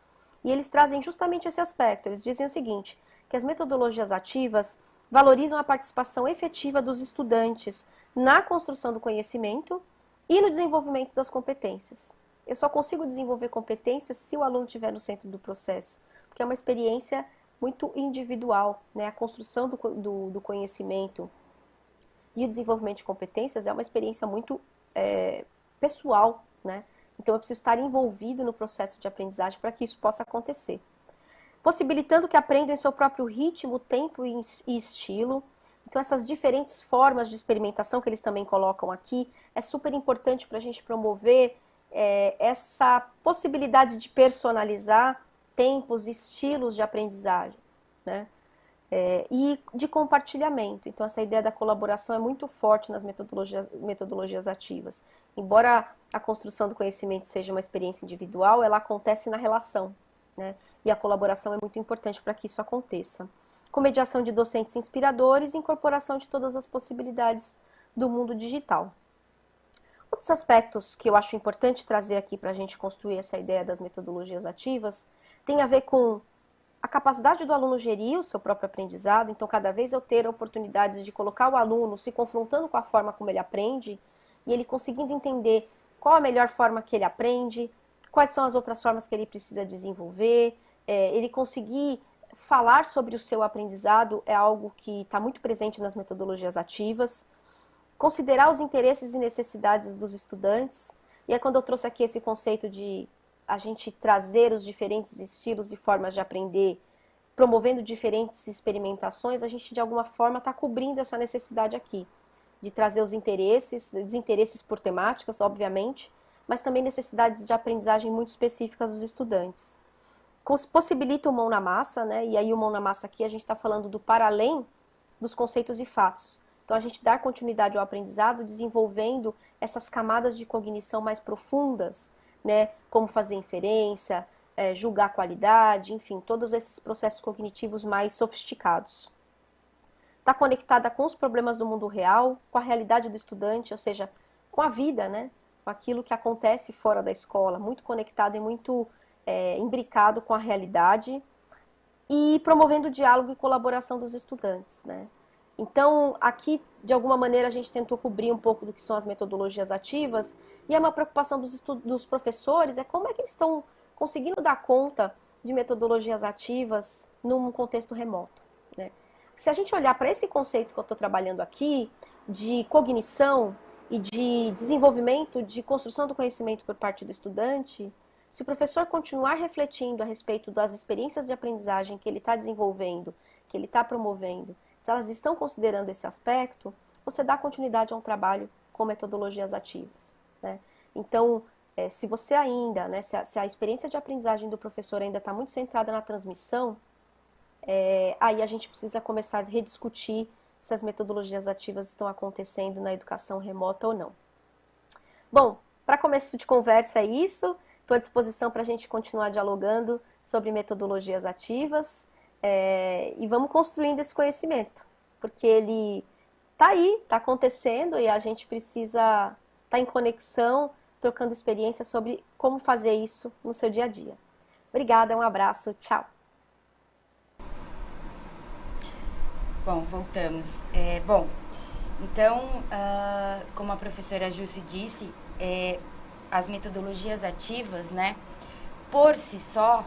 E eles trazem justamente esse aspecto. Eles dizem o seguinte, que as metodologias ativas valorizam a participação efetiva dos estudantes na construção do conhecimento e no desenvolvimento das competências. Eu só consigo desenvolver competências se o aluno estiver no centro do processo, porque é uma experiência muito individual, né? A construção do conhecimento e o desenvolvimento de competências é uma experiência muito pessoal, né? Então eu preciso estar envolvido no processo de aprendizagem para que isso possa acontecer. Possibilitando que aprendam em seu próprio ritmo, tempo e estilo. Então essas diferentes formas de experimentação que eles também colocam aqui, é super importante para a gente promover essa possibilidade de personalizar tempos, estilos de aprendizagem, né? E de compartilhamento. Então essa ideia da colaboração é muito forte nas metodologias ativas. Embora a construção do conhecimento seja uma experiência individual, ela acontece na relação, né? E a colaboração é muito importante para que isso aconteça. Com mediação de docentes inspiradores e incorporação de todas as possibilidades do mundo digital. Outros aspectos que eu acho importante trazer aqui para a gente construir essa ideia das metodologias ativas tem a ver com a capacidade do aluno gerir o seu próprio aprendizado. Então, cada vez eu ter oportunidades de colocar o aluno se confrontando com a forma como ele aprende e ele conseguindo entender qual a melhor forma que ele aprende, quais são as outras formas que ele precisa desenvolver, ele conseguir falar sobre o seu aprendizado é algo que está muito presente nas metodologias ativas, considerar os interesses e necessidades dos estudantes, e é quando eu trouxe aqui esse conceito de a gente trazer os diferentes estilos e formas de aprender, promovendo diferentes experimentações, a gente de alguma forma está cobrindo essa necessidade aqui, de trazer os interesses por temáticas, obviamente, mas também necessidades de aprendizagem muito específicas dos estudantes. Possibilita o mão na massa, né? E aí o mão na massa aqui a gente está falando do para além dos conceitos e fatos. Então a gente dá continuidade ao aprendizado desenvolvendo essas camadas de cognição mais profundas, né? Como fazer inferência, julgar a qualidade, enfim, todos esses processos cognitivos mais sofisticados. Está conectada com os problemas do mundo real, com a realidade do estudante, ou seja, com a vida, né? Com aquilo que acontece fora da escola, muito conectado e muito imbricado com a realidade e promovendo o diálogo e colaboração dos estudantes, né? Então, aqui, de alguma maneira, a gente tentou cobrir um pouco do que são as metodologias ativas e é uma preocupação dos professores, como é que eles estão conseguindo dar conta de metodologias ativas num contexto remoto, né? Se a gente olhar para esse conceito que eu estou trabalhando aqui, de cognição e de desenvolvimento, de construção do conhecimento por parte do estudante, se o professor continuar refletindo a respeito das experiências de aprendizagem que ele está desenvolvendo, que ele está promovendo, se elas estão considerando esse aspecto, você dá continuidade a um trabalho com metodologias ativas, né? Então, se você ainda, né, se a experiência de aprendizagem do professor ainda está muito centrada na transmissão, aí a gente precisa começar a rediscutir se as metodologias ativas estão acontecendo na educação remota ou não. Bom, para começo de conversa é isso. Estou à disposição para a gente continuar dialogando sobre metodologias ativas e vamos construindo esse conhecimento, porque ele está aí, está acontecendo e a gente precisa estar em conexão, trocando experiências sobre como fazer isso no seu dia a dia. Obrigada, um abraço, tchau!
Bom, voltamos. Então, como a professora Jussi disse, as metodologias ativas, né, por si só,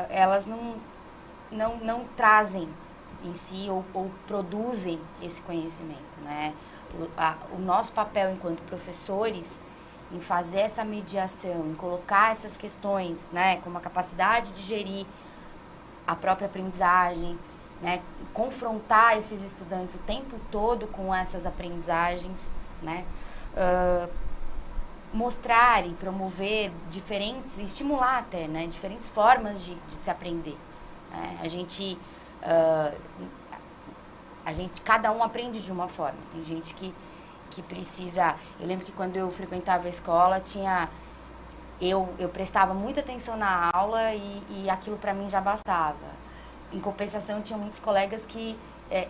elas não trazem em si ou produzem esse conhecimento, né? O nosso papel enquanto professores em fazer essa mediação, em colocar essas questões, né, como a capacidade de gerir a própria aprendizagem, né, confrontar esses estudantes o tempo todo com essas aprendizagens, né, mostrar e promover diferentes, estimular até, né, diferentes formas de se aprender, né? Cada um aprende de uma forma. Tem gente que precisa... Eu lembro que quando eu frequentava a escola, eu prestava muita atenção na aula e aquilo para mim já bastava. Em compensação, tinha muitos colegas que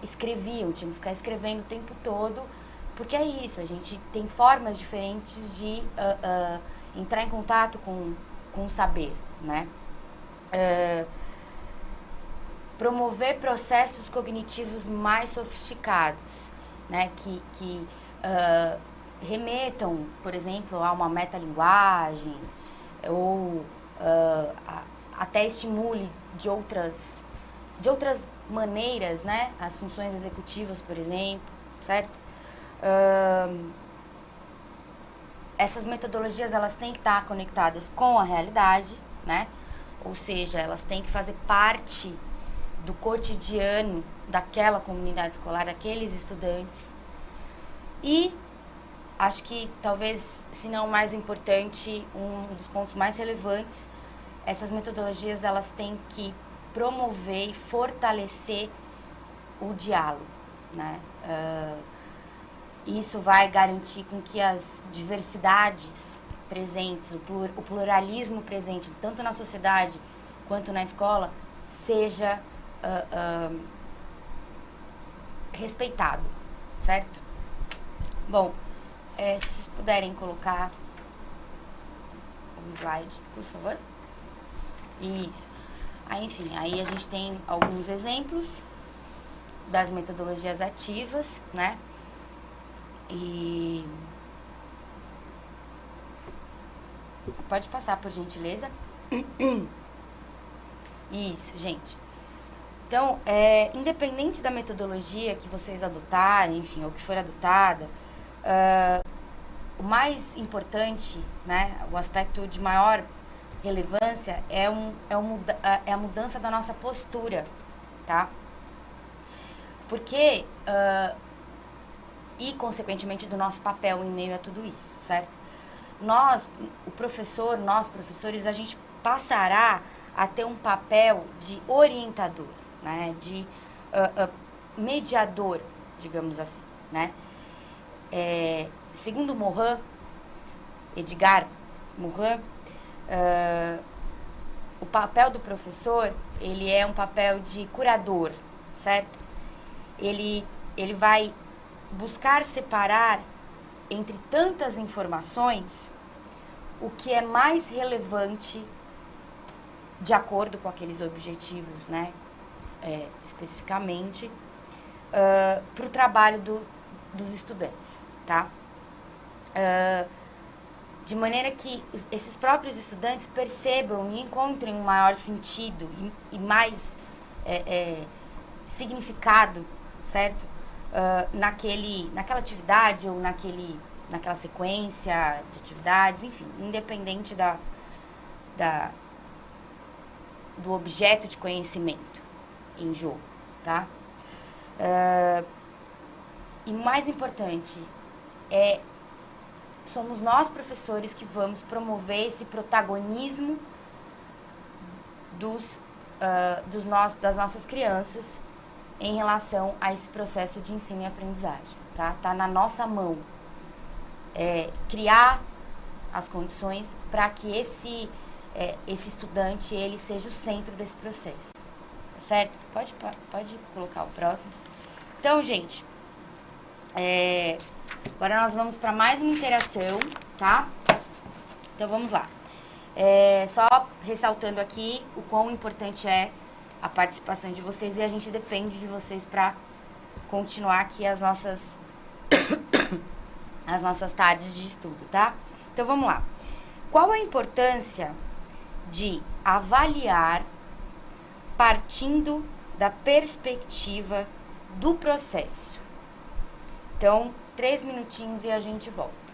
escreviam, tinham que ficar escrevendo o tempo todo, porque é isso, a gente tem formas diferentes de entrar em contato com o saber, né? Promover processos cognitivos mais sofisticados, né? Que remetam, por exemplo, a uma metalinguagem ou até estimule de outras maneiras, né? As funções executivas, por exemplo, certo? Essas metodologias, elas têm que estar conectadas com a realidade, né? Ou seja, elas têm que fazer parte do cotidiano daquela comunidade escolar, daqueles estudantes. E acho que talvez, se não o mais importante, um dos pontos mais relevantes, essas metodologias, elas têm que promover e fortalecer o diálogo, né? Isso vai garantir com que as diversidades presentes, o pluralismo presente, tanto na sociedade quanto na escola, seja respeitado, certo? Bom, se vocês puderem colocar o slide, por favor. Isso. Enfim, aí a gente tem alguns exemplos das metodologias ativas, né? E pode passar, por gentileza. Isso, gente. Então, independente da metodologia que vocês adotarem, enfim, ou que for adotada, o mais importante, né, o aspecto de maior relevância é a mudança da nossa postura, tá? Porque, e consequentemente do nosso papel em meio a tudo isso, certo? Nós professores, a gente passará a ter um papel de orientador, né? De mediador, digamos assim, né? Segundo Edgar Morin, o papel do professor, ele é um papel de curador, certo? Ele vai buscar separar entre tantas informações o que é mais relevante de acordo com aqueles objetivos, né? Especificamente, para o trabalho dos estudantes, tá? De maneira que esses próprios estudantes percebam e encontrem um maior sentido e mais significado, certo? naquela atividade ou naquela sequência de atividades, enfim, independente do objeto de conhecimento em jogo, tá? E mais importante, somos nós, professores, que vamos promover esse protagonismo das nossas crianças em relação a esse processo de ensino e aprendizagem, tá? Tá na nossa mão criar as condições para que esse estudante ele seja o centro desse processo, tá certo? Pode colocar o próximo. Então, gente, agora nós vamos para mais uma interação, tá? Então, vamos lá. Só ressaltando aqui o quão importante é a participação de vocês e a gente depende de vocês para continuar aqui as nossas tardes de estudo, tá? Então, vamos lá. Qual a importância de avaliar partindo da perspectiva do processo? Então, 3 minutinhos e a gente volta.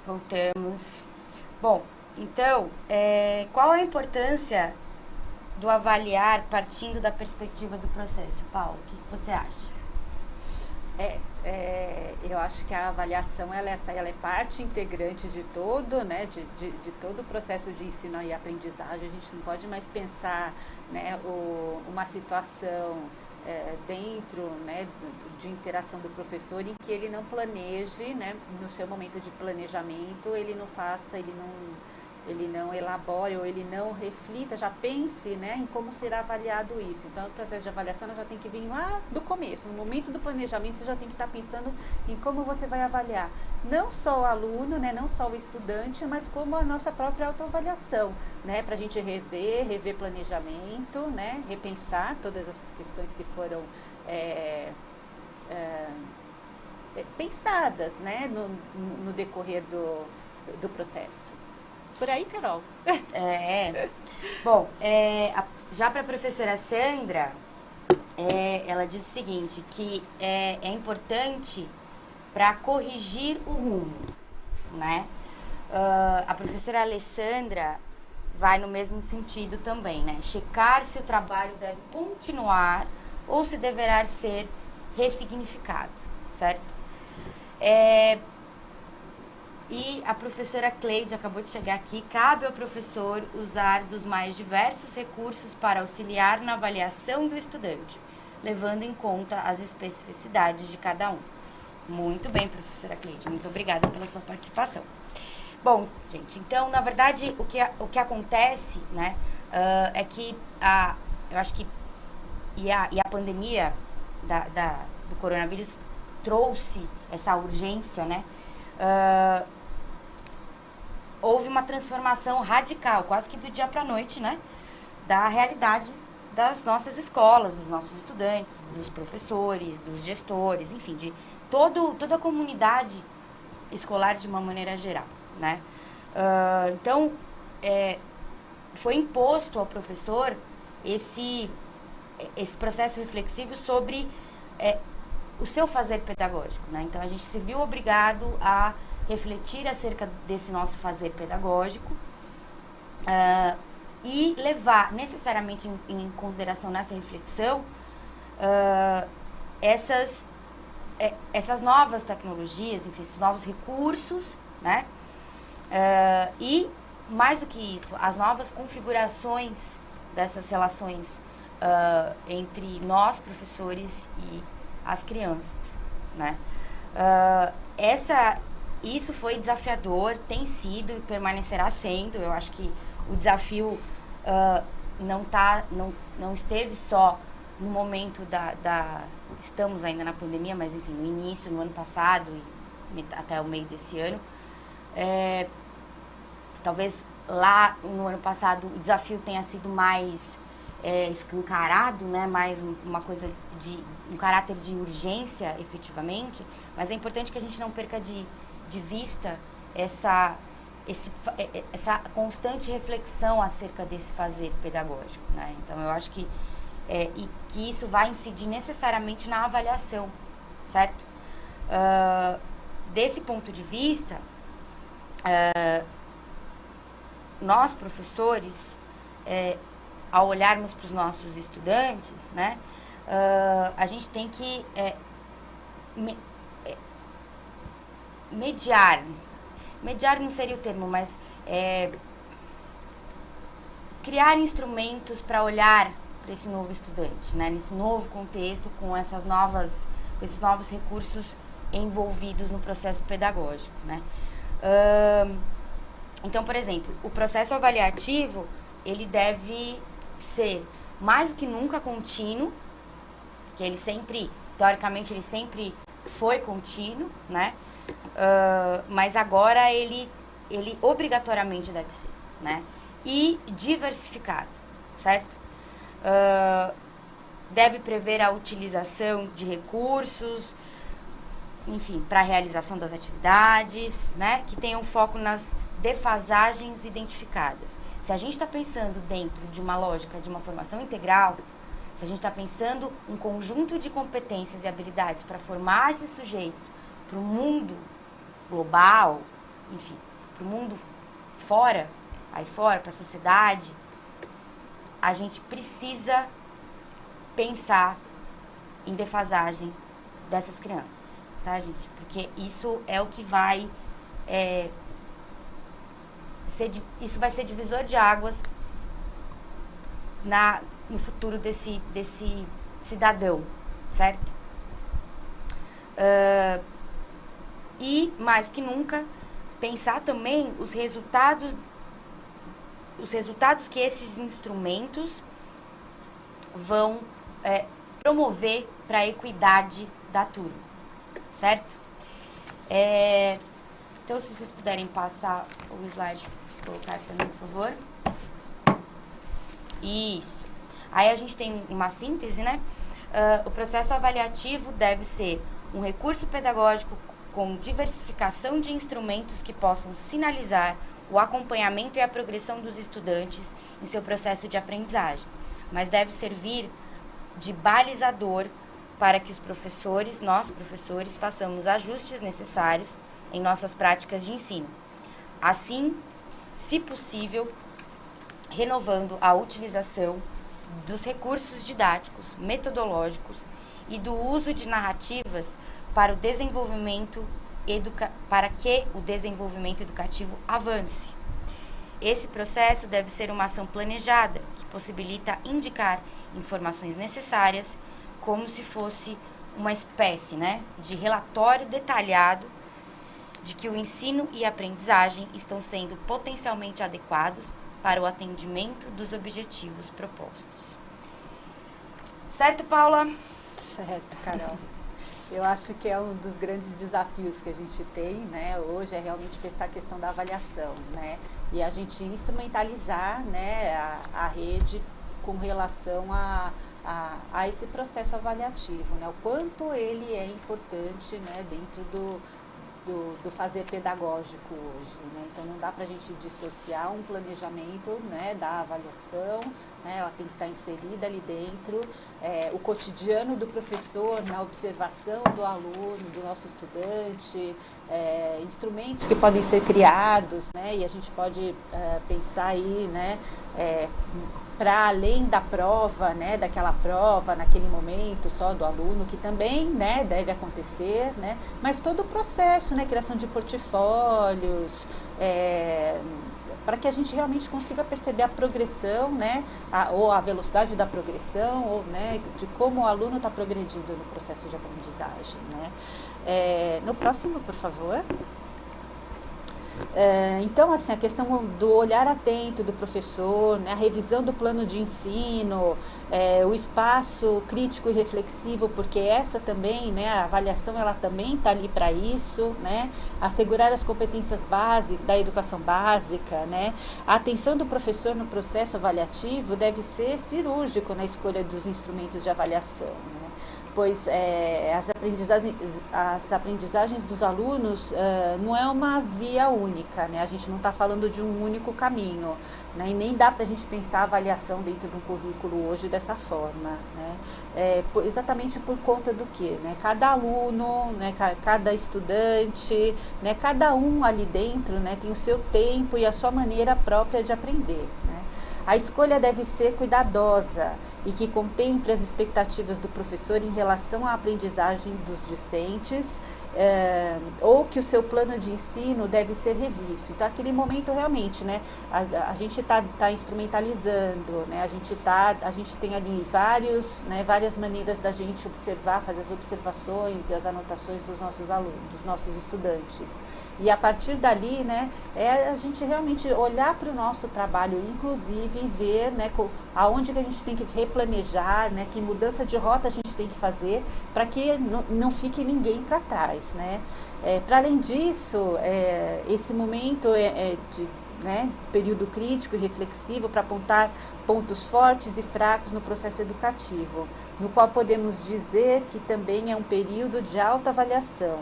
Voltamos. Bom, então, qual a importância do avaliar partindo da perspectiva do processo? Paulo, o que você acha?
Eu acho que a avaliação ela é parte integrante de todo, né, de todo o processo de ensino e aprendizagem. A gente não pode mais pensar, né, uma situação dentro, né, de interação do professor em que ele não planeje, né, no seu momento de planejamento, ele não faça, ele não ele não elabore ou ele não reflita, já pense, né, em como será avaliado isso. Então, o processo de avaliação já tem que vir lá do começo, no momento do planejamento, você já tem que estar pensando em como você vai avaliar. Não só o aluno, né, não só o estudante, mas como a nossa própria autoavaliação, né, para a gente rever planejamento, né, repensar todas essas questões que foram pensadas, né, no decorrer do processo. Por aí, Carol.
Bom, já para a professora Sandra, ela diz o seguinte, que é importante para corrigir o rumo, né? A professora Alessandra vai no mesmo sentido também, né? Checar se o trabalho deve continuar ou se deverá ser ressignificado, certo? E a professora Cleide acabou de chegar aqui. Cabe ao professor usar dos mais diversos recursos para auxiliar na avaliação do estudante, levando em conta as especificidades de cada um. Muito bem, professora Cleide. Muito obrigada pela sua participação. Bom, gente, então, na verdade, o que acontece, né, é que eu acho que a pandemia do coronavírus trouxe essa urgência, né? Houve uma transformação radical, quase que do dia para a noite, né, da realidade das nossas escolas, dos nossos estudantes, dos professores, dos gestores, enfim, de toda a comunidade escolar de uma maneira geral, né. Então, foi imposto ao professor esse processo reflexivo sobre o seu fazer pedagógico, né. Então, a gente se viu obrigado a refletir acerca desse nosso fazer pedagógico e levar necessariamente em consideração nessa reflexão essas novas tecnologias, enfim, esses novos recursos, né? E, mais do que isso, as novas configurações dessas relações entre nós, professores, e as crianças, né? Isso foi desafiador, tem sido e permanecerá sendo. Eu acho que o desafio não esteve só no momento estamos ainda na pandemia, mas enfim, no início, no ano passado e até o meio desse ano. Talvez lá no ano passado o desafio tenha sido mais escancarado, né? Mais uma coisa um caráter de urgência, efetivamente, mas é importante que a gente não perca de vista essa constante reflexão acerca desse fazer pedagógico, né? Então, eu acho que isso vai incidir necessariamente na avaliação, certo? Desse ponto de vista, nós, professores, ao olharmos para os nossos estudantes, né, a gente tem que mediar não seria o termo, mas criar instrumentos para olhar para esse novo estudante, né, nesse novo contexto, com esses novos recursos envolvidos no processo pedagógico, né. Então, por exemplo, o processo avaliativo, ele deve ser mais do que nunca contínuo, que ele sempre, teoricamente, ele sempre foi contínuo, né? Mas agora ele obrigatoriamente deve ser, né? E diversificado, certo? Deve prever a utilização de recursos, enfim, para a realização das atividades, né? Que tenham foco nas defasagens identificadas. Se a gente está pensando dentro de uma lógica de uma formação integral, se a gente está pensando um conjunto de competências e habilidades para formar esses sujeitos para o mundo global, enfim, para o mundo aí fora, para a sociedade, a gente precisa pensar em defasagem dessas crianças, tá, gente? Porque isso é o que vai isso vai ser divisor de águas no futuro desse cidadão, certo? E, mais do que nunca, pensar também os resultados os resultados que esses instrumentos vão promover para a equidade da turma, certo? Então, se vocês puderem passar o slide, colocar também, por favor. Isso. Aí a gente tem uma síntese, né? O processo avaliativo deve ser um recurso pedagógico com diversificação de instrumentos que possam sinalizar o acompanhamento e a progressão dos estudantes em seu processo de aprendizagem, mas deve servir de balizador para que os professores, nós professores, façamos ajustes necessários em nossas práticas de ensino. Assim, se possível, renovando a utilização dos recursos didáticos, metodológicos e do uso de narrativas para para que o desenvolvimento educativo avance. Esse processo deve ser uma ação planejada, que possibilita indicar informações necessárias, como se fosse uma espécie, né, de relatório detalhado de que o ensino e a aprendizagem estão sendo potencialmente adequados para o atendimento dos objetivos propostos. Certo, Paula?
Certo, Carol. Eu acho que é um dos grandes desafios que a gente tem, né, hoje, é realmente pensar a questão da avaliação, né, e a gente instrumentalizar, né, a rede com relação a esse processo avaliativo, né, o quanto ele é importante, né, dentro do fazer pedagógico hoje, né? Então não dá para a gente dissociar um planejamento, né, da avaliação, né? Ela tem que estar inserida ali dentro, o cotidiano do professor, na observação do aluno, do nosso estudante, instrumentos que podem ser criados, né? E a gente pode pensar aí, né, para além da prova, né, daquela prova naquele momento só do aluno, que também, né, deve acontecer, né, mas todo o processo, né, criação de portfólios, para que a gente realmente consiga perceber a progressão, né, ou a velocidade da progressão, ou, né, de como o aluno está progredindo no processo de aprendizagem, né. No próximo, por favor. Então, assim, a questão do olhar atento do professor, né, a revisão do plano de ensino, o espaço crítico e reflexivo, porque essa também, né, a avaliação, ela também está ali para isso, né, assegurar as competências básicas da educação básica, né, a atenção do professor no processo avaliativo deve ser cirúrgico na escolha dos instrumentos de avaliação, né, pois as aprendizagens dos alunos não é uma via única, né? A gente não está falando de um único caminho, né? E nem dá para a gente pensar a avaliação dentro do currículo hoje dessa forma, né? Exatamente por conta do quê? Né? Cada aluno, né? Cada estudante, né? Cada um ali dentro, né? Tem o seu tempo e a sua maneira própria de aprender, né? A escolha deve ser cuidadosa e que contemple as expectativas do professor em relação à aprendizagem dos discentes, ou que o seu plano de ensino deve ser revisto. Então, aquele momento realmente, né, a gente tá instrumentalizando, né, a gente tem ali várias maneiras da gente observar, fazer as observações e as anotações dos nossos alunos, dos nossos estudantes. E a partir dali, né, a gente realmente olhar para o nosso trabalho, inclusive, e ver, né, aonde que a gente tem que replanejar, né, que mudança de rota a gente tem que fazer para que não fique ninguém para trás, né. Para além disso, esse momento de, né, período crítico e reflexivo para apontar pontos fortes e fracos no processo educativo, no qual podemos dizer que também é um período de autoavaliação,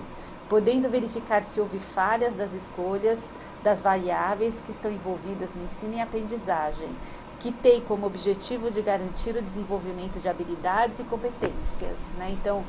podendo verificar se houve falhas das escolhas das variáveis que estão envolvidas no ensino e aprendizagem, que tem como objetivo de garantir o desenvolvimento de habilidades e competências, né? Então,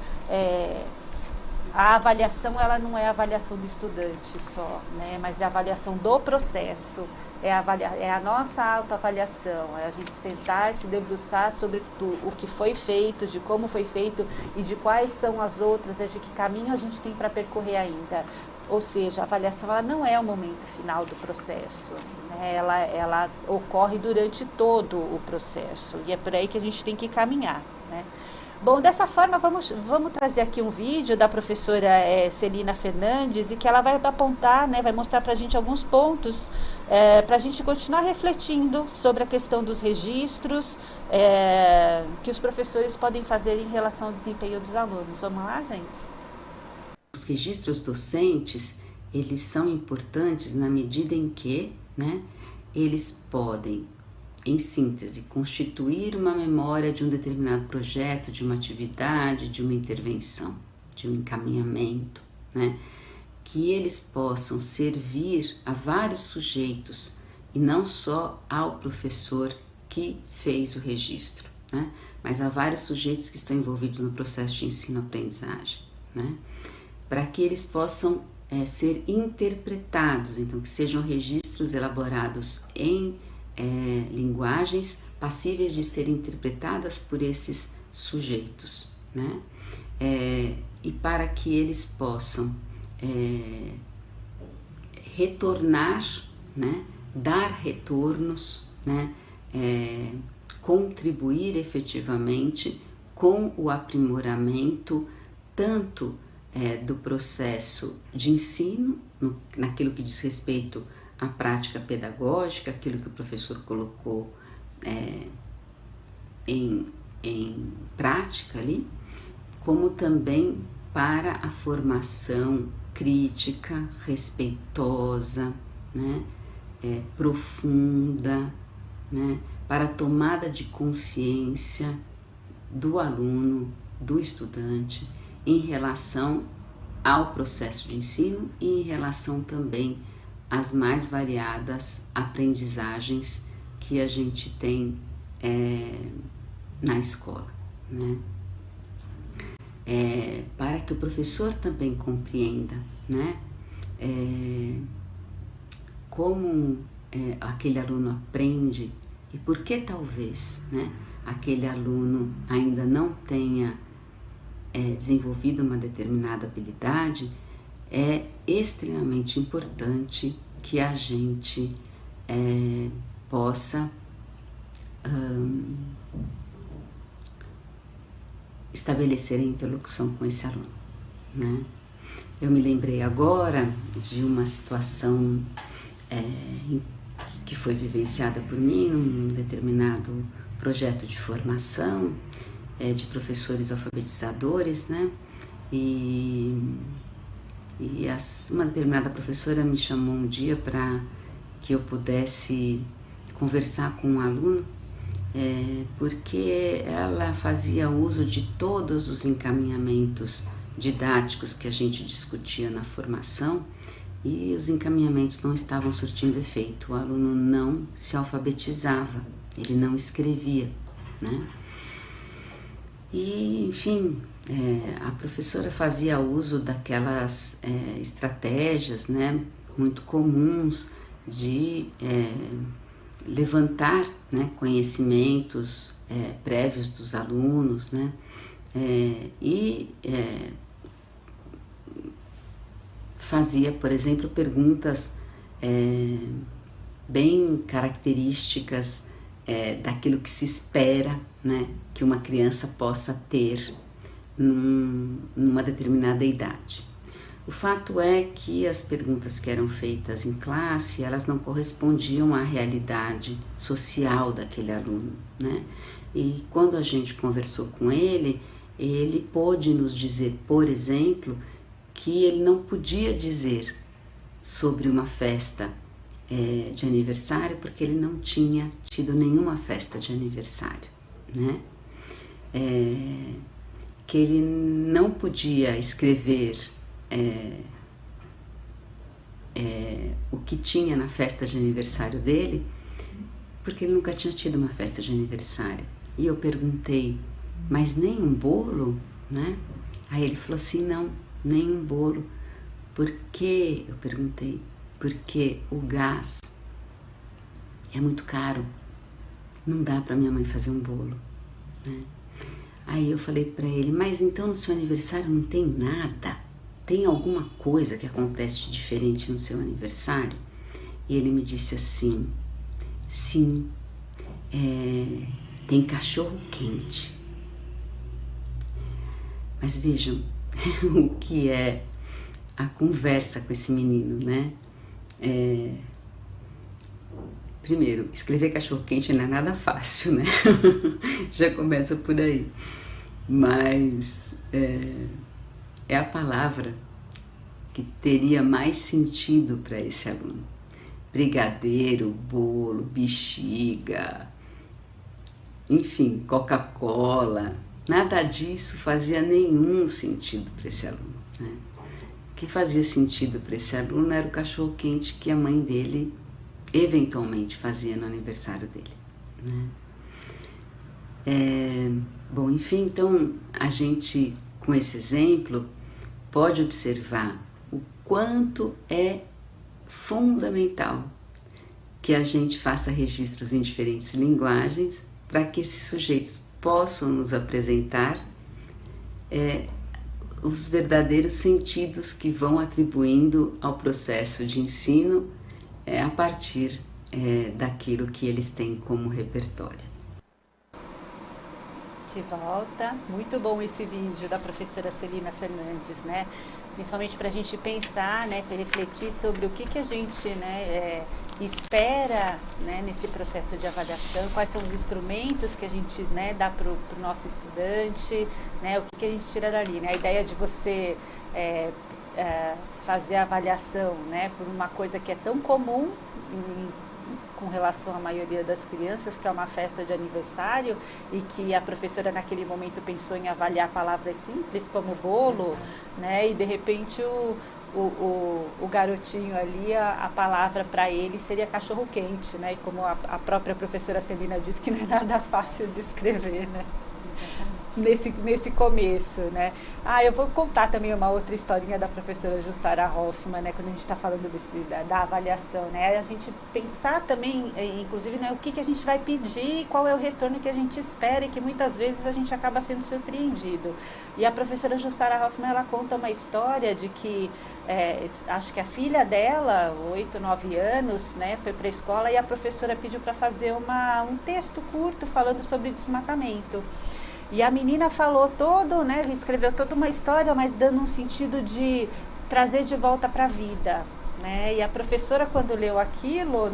a avaliação, ela não é a avaliação do estudante só, né? Mas é a avaliação do processo, é a nossa autoavaliação, é a gente sentar e se debruçar sobre o que foi feito, de como foi feito e de quais são as outras, de que caminho a gente tem para percorrer ainda. Ou seja, a avaliação, ela não é o momento final do processo, né? Ela ocorre durante todo o processo e é por aí que a gente tem que caminhar, né? Bom, dessa forma, vamos trazer aqui um vídeo da professora Celina Fernandes, e que ela vai apontar, né, vai mostrar para a gente alguns pontos para a gente continuar refletindo sobre a questão dos registros que os professores podem fazer em relação ao desempenho dos alunos. Vamos lá, gente?
Os registros docentes, eles são importantes na medida em que, né, eles podem, em síntese, constituir uma memória de um determinado projeto, de uma atividade, de uma intervenção, de um encaminhamento, né? Que eles possam servir a vários sujeitos e não só ao professor que fez o registro, né? Mas a vários sujeitos que estão envolvidos no processo de ensino-aprendizagem, né? Para que eles possam ser interpretados, então que sejam registros elaborados em linguagens passíveis de serem interpretadas por esses sujeitos, né? E para que eles possam retornar, né? Dar retornos, né? Contribuir efetivamente com o aprimoramento tanto do processo de ensino, naquilo que diz respeito à prática pedagógica, aquilo que o professor colocou em prática ali, como também para a formação crítica, respeitosa, né, profunda, né, para a tomada de consciência do aluno, do estudante, em relação ao processo de ensino e em relação também às mais variadas aprendizagens que a gente tem na escola, né? Para que o professor também compreenda, né, como aquele aluno aprende e por que talvez, né, aquele aluno ainda não tenha desenvolvido uma determinada habilidade, é extremamente importante que a gente possa estabelecer a interlocução com esse aluno, né? Eu me lembrei agora de uma situação que foi vivenciada por mim num determinado projeto de formação de professores alfabetizadores, né? Uma determinada professora me chamou um dia para que eu pudesse conversar com um aluno, porque ela fazia uso de todos os encaminhamentos didáticos que a gente discutia na formação e os encaminhamentos não estavam surtindo efeito. O aluno não se alfabetizava, ele não escrevia, né? E, enfim, a professora fazia uso daquelas estratégias, né, muito comuns de levantar, né, conhecimentos prévios dos alunos, né, fazia, por exemplo, perguntas bem características daquilo que se espera, né, que uma criança possa ter numa determinada idade. O fato é que as perguntas que eram feitas em classe, elas não correspondiam à realidade social daquele aluno, né? E quando a gente conversou com ele, ele pôde nos dizer, por exemplo, que ele não podia dizer sobre uma festa de aniversário porque ele não tinha tido nenhuma festa de aniversário, né? Que ele não podia escrever o que tinha na festa de aniversário dele porque ele nunca tinha tido uma festa de aniversário. E eu perguntei, mas nem um bolo, né? Aí ele falou assim, não, nem um bolo. Por quê? Eu perguntei, porque o gás é muito caro, não dá para minha mãe fazer um bolo, né? Aí eu falei para ele, mas então no seu aniversário não tem nada? Tem alguma coisa que acontece diferente no seu aniversário? E ele me disse assim, sim, tem cachorro quente. Mas vejam o que é a conversa com esse menino, né? Primeiro, escrever cachorro-quente não é nada fácil, né? Já começa por aí. Mas é a palavra que teria mais sentido para esse aluno. Brigadeiro, bolo, bexiga, enfim, Coca-Cola, nada disso fazia nenhum sentido para esse aluno, né? O que fazia sentido para esse aluno era o cachorro-quente que a mãe dele eventualmente fazia no aniversário dele, né? Bom, enfim, então a gente, com esse exemplo, pode observar o quanto é fundamental que a gente faça registros em diferentes linguagens para que esses sujeitos possam nos apresentar os verdadeiros sentidos que vão atribuindo ao processo de ensino a partir daquilo que eles têm como repertório.
De volta, muito bom esse vídeo da professora Celina Fernandes, né? Principalmente para a gente pensar, né, refletir sobre o que a gente, né, espera, né, nesse processo de avaliação, quais são os instrumentos que a gente, né, dá para o nosso estudante, né, o que a gente tira dali, né? A ideia de você fazer a avaliação, né, por uma coisa que é tão comum com relação à maioria das crianças, que é uma festa de aniversário, e que a professora naquele momento pensou em avaliar palavras simples como bolo, né, e de repente o garotinho ali, a palavra para ele seria cachorro quente, né, e como a própria professora Celina disse, que não é nada fácil de escrever, né? Nesse começo, né? Eu vou contar também uma outra historinha da professora Jussara Hoffmann, né? Quando a gente está falando da avaliação, né? A gente pensar também, inclusive, né, o que a gente vai pedir e qual é o retorno que a gente espera, e que muitas vezes a gente acaba sendo surpreendido. E a professora Jussara Hoffmann, ela conta uma história de que acho que a filha dela, 8, 9 anos, né, foi para a escola e a professora pediu para fazer um texto curto falando sobre desmatamento. E a menina falou né, escreveu toda uma história, mas dando um sentido de trazer de volta para a vida, né? E a professora, quando leu aquilo,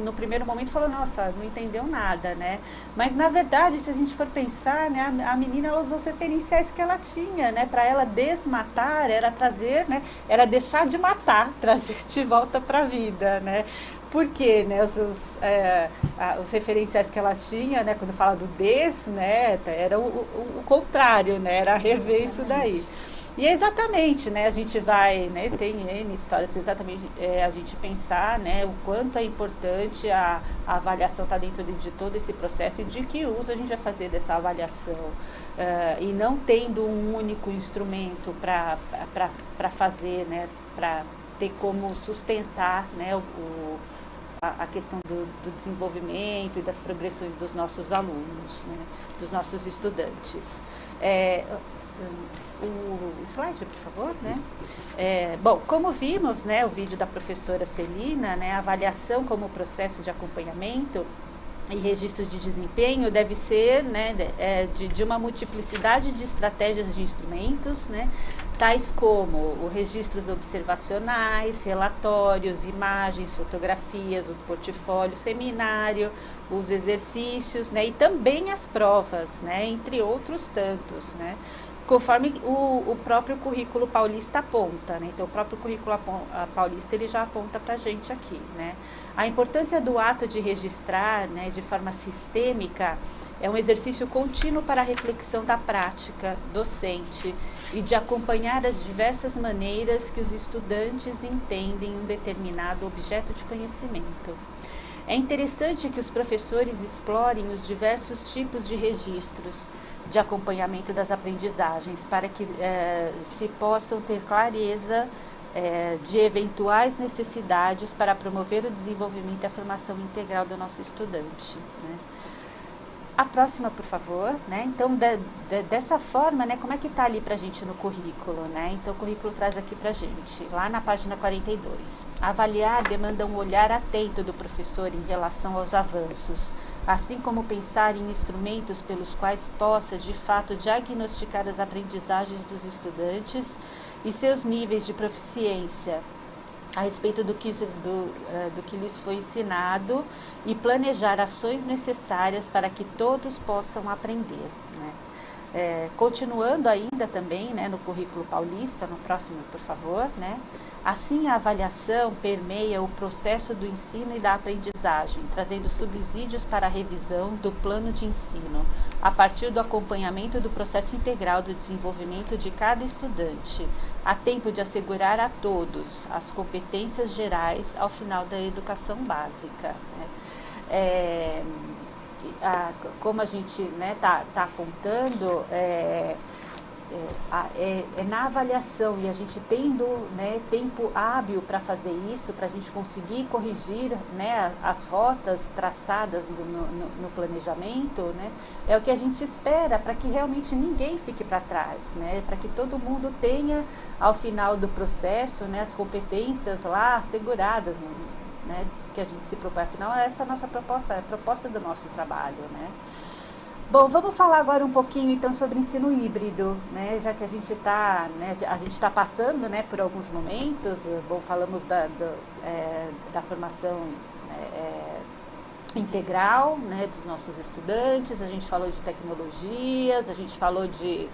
no primeiro momento falou, nossa, não entendeu nada, né? Mas, na verdade, se a gente for pensar, né, a menina, ela usou os referenciais que ela tinha, né? Para ela desmatar, era trazer, né? Era deixar de matar, trazer de volta para a vida, né? Porque, né, os referenciais que ela tinha, né, quando fala do né, era o contrário, né, era rever isso daí. E é exatamente, né, a gente vai, né, tem N histórias, exatamente a gente pensar, né, o quanto é importante a avaliação estar dentro de todo esse processo e de que uso a gente vai fazer dessa avaliação. E não tendo um único instrumento para fazer, né, para ter como sustentar, né, a questão do desenvolvimento e das progressões dos nossos alunos, né, dos nossos estudantes. O slide, por favor, né? Bom, como vimos, né, o vídeo da professora Celina, né, a avaliação como processo de acompanhamento e registro de desempenho deve ser, né, de uma multiplicidade de estratégias de instrumentos, né, tais como registros observacionais, relatórios, imagens, fotografias, o portfólio, seminário, os exercícios, né, e também as provas, né, entre outros tantos, né, conforme o próprio currículo paulista aponta, né? Então, o próprio currículo paulista, ele já aponta para a gente aqui, né? A importância do ato de registrar, né, de forma sistêmica, é um exercício contínuo para a reflexão da prática docente e de acompanhar as diversas maneiras que os estudantes entendem um determinado objeto de conhecimento. É interessante que os professores explorem os diversos tipos de registros de acompanhamento das aprendizagens, para que se possam ter clareza de eventuais necessidades para promover o desenvolvimento e a formação integral do nosso estudante, né? A próxima, por favor, né? Então, dessa forma, né, como é que está ali para a gente no currículo, né? Então, o currículo traz aqui para a gente, lá na página 42. Avaliar demanda um olhar atento do professor em relação aos avanços, assim como pensar em instrumentos pelos quais possa, de fato, diagnosticar as aprendizagens dos estudantes e seus níveis de proficiência a respeito do que lhes foi ensinado e planejar ações necessárias para que todos possam aprender, né? Continuando ainda também, né, no currículo paulista, no próximo, por favor, né? Assim, a avaliação permeia o processo do ensino e da aprendizagem, trazendo subsídios para a revisão do plano de ensino, a partir do acompanhamento do processo integral do desenvolvimento de cada estudante, a tempo de assegurar a todos as competências gerais ao final da educação básica, né? Como a gente, né, tá apontando, na avaliação e a gente tendo, né, tempo hábil para fazer isso, para a gente conseguir corrigir, né, as rotas traçadas no planejamento, né, é o que a gente espera para que realmente ninguém fique para trás, né, para que todo mundo tenha ao final do processo, né, as competências lá asseguradas, né, que a gente se propõe. Afinal, essa é a nossa proposta, é a proposta do nosso trabalho, né. Bom, vamos falar agora um pouquinho então sobre ensino híbrido, né? Já que a gente está, né, passando, né, por alguns momentos. Bom, falamos da formação integral, né, dos nossos estudantes, a gente falou de tecnologias, a gente falou de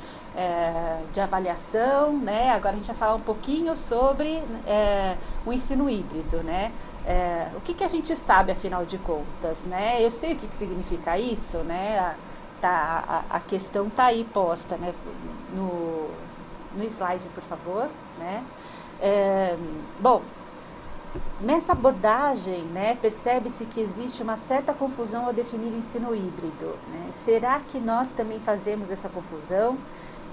avaliação, né? Agora a gente vai falar um pouquinho sobre o ensino híbrido, né? O que a gente sabe, afinal de contas, né? Eu sei o que significa isso, né? A questão está aí posta, né, no slide, por favor, né? Bom, nessa abordagem, né, percebe-se que existe uma certa confusão ao definir ensino híbrido, né? Será que nós também fazemos essa confusão?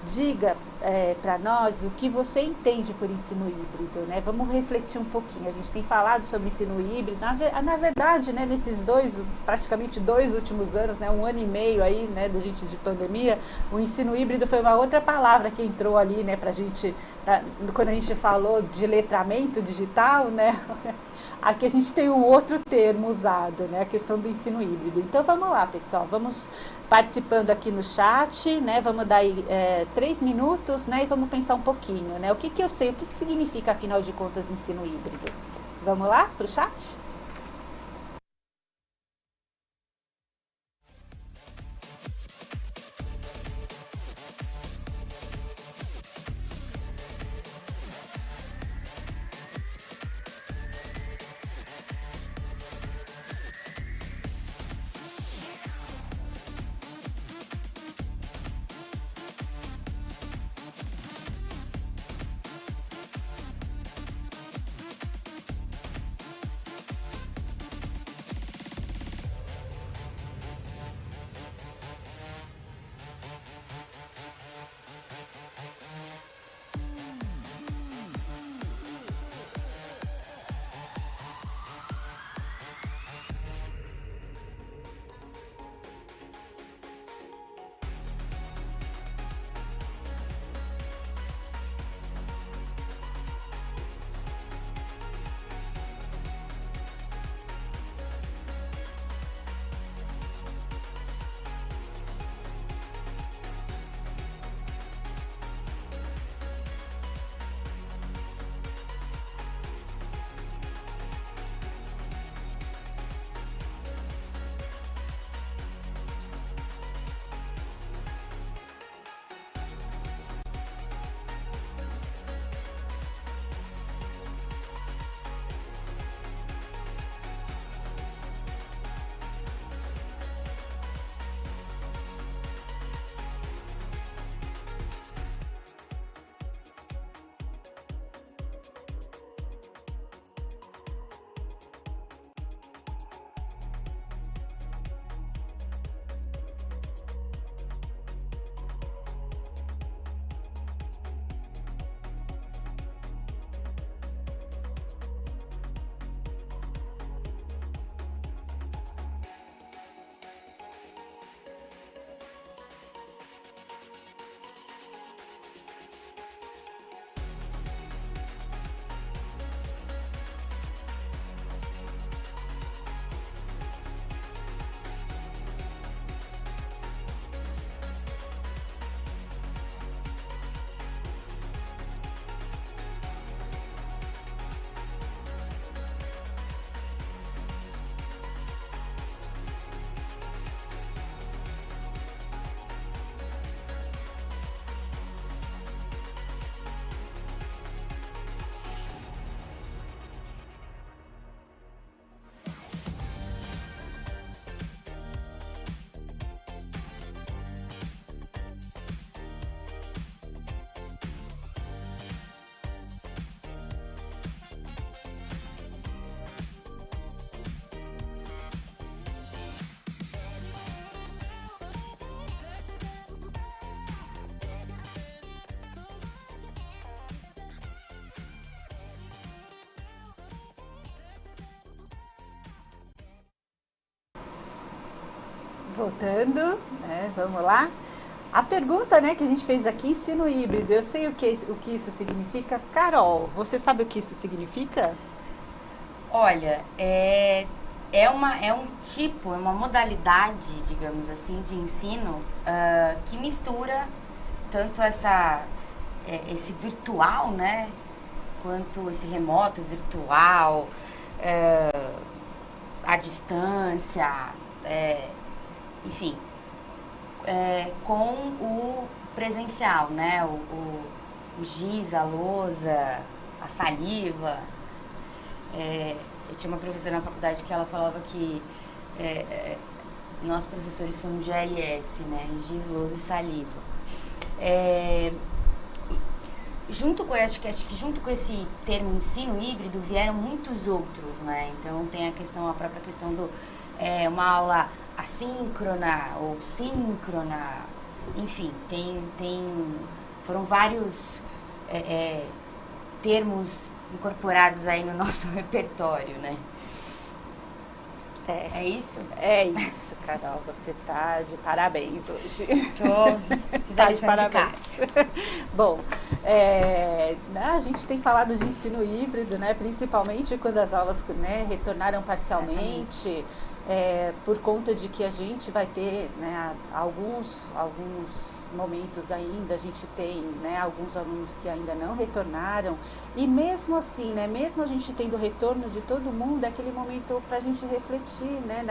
Diga para nós o que você entende por ensino híbrido, né? Vamos refletir um pouquinho. A gente tem falado sobre ensino híbrido, na verdade, né, nesses praticamente 2 últimos anos, né, 1 ano e meio aí, né, da gente de pandemia, o ensino híbrido foi uma outra palavra que entrou ali, né, pra gente, quando a gente falou de letramento digital, né? Aqui a gente tem um outro termo usado, né, a questão do ensino híbrido. Então vamos lá, pessoal, vamos participando aqui no chat, né, vamos dar aí 3 minutos, né, e vamos pensar um pouquinho, né, o que eu sei, o que significa, afinal de contas, ensino híbrido. Vamos lá para o chat? Voltando, né? Vamos lá. A pergunta, né, que a gente fez aqui, ensino híbrido, eu sei o que isso significa. Carol, você sabe o que isso significa?
Olha, é uma modalidade, digamos assim, de ensino que mistura tanto esse virtual, né, quanto esse remoto virtual, à distância, enfim, com o presencial, né, o giz, a lousa, a saliva. Eu tinha uma professora na faculdade que ela falava que nós professores somos GLS, né? Giz, lousa e saliva. Acho que junto com esse termo ensino híbrido vieram muitos outros, né? Então tem a própria questão do uma aula assíncrona ou síncrona, enfim, foram vários termos incorporados aí no nosso repertório, né? É isso?
É isso, Carol, você tá de parabéns hoje.
Fiz a lição de casa.
Bom, a gente tem falado de ensino híbrido, né? Principalmente quando as aulas, né, retornaram parcialmente, por conta de que a gente vai ter, né, alguns momentos ainda, a gente tem, né, alguns alunos que ainda não retornaram, e mesmo assim, né, mesmo a gente tendo o retorno de todo mundo, é aquele momento para a gente refletir, né,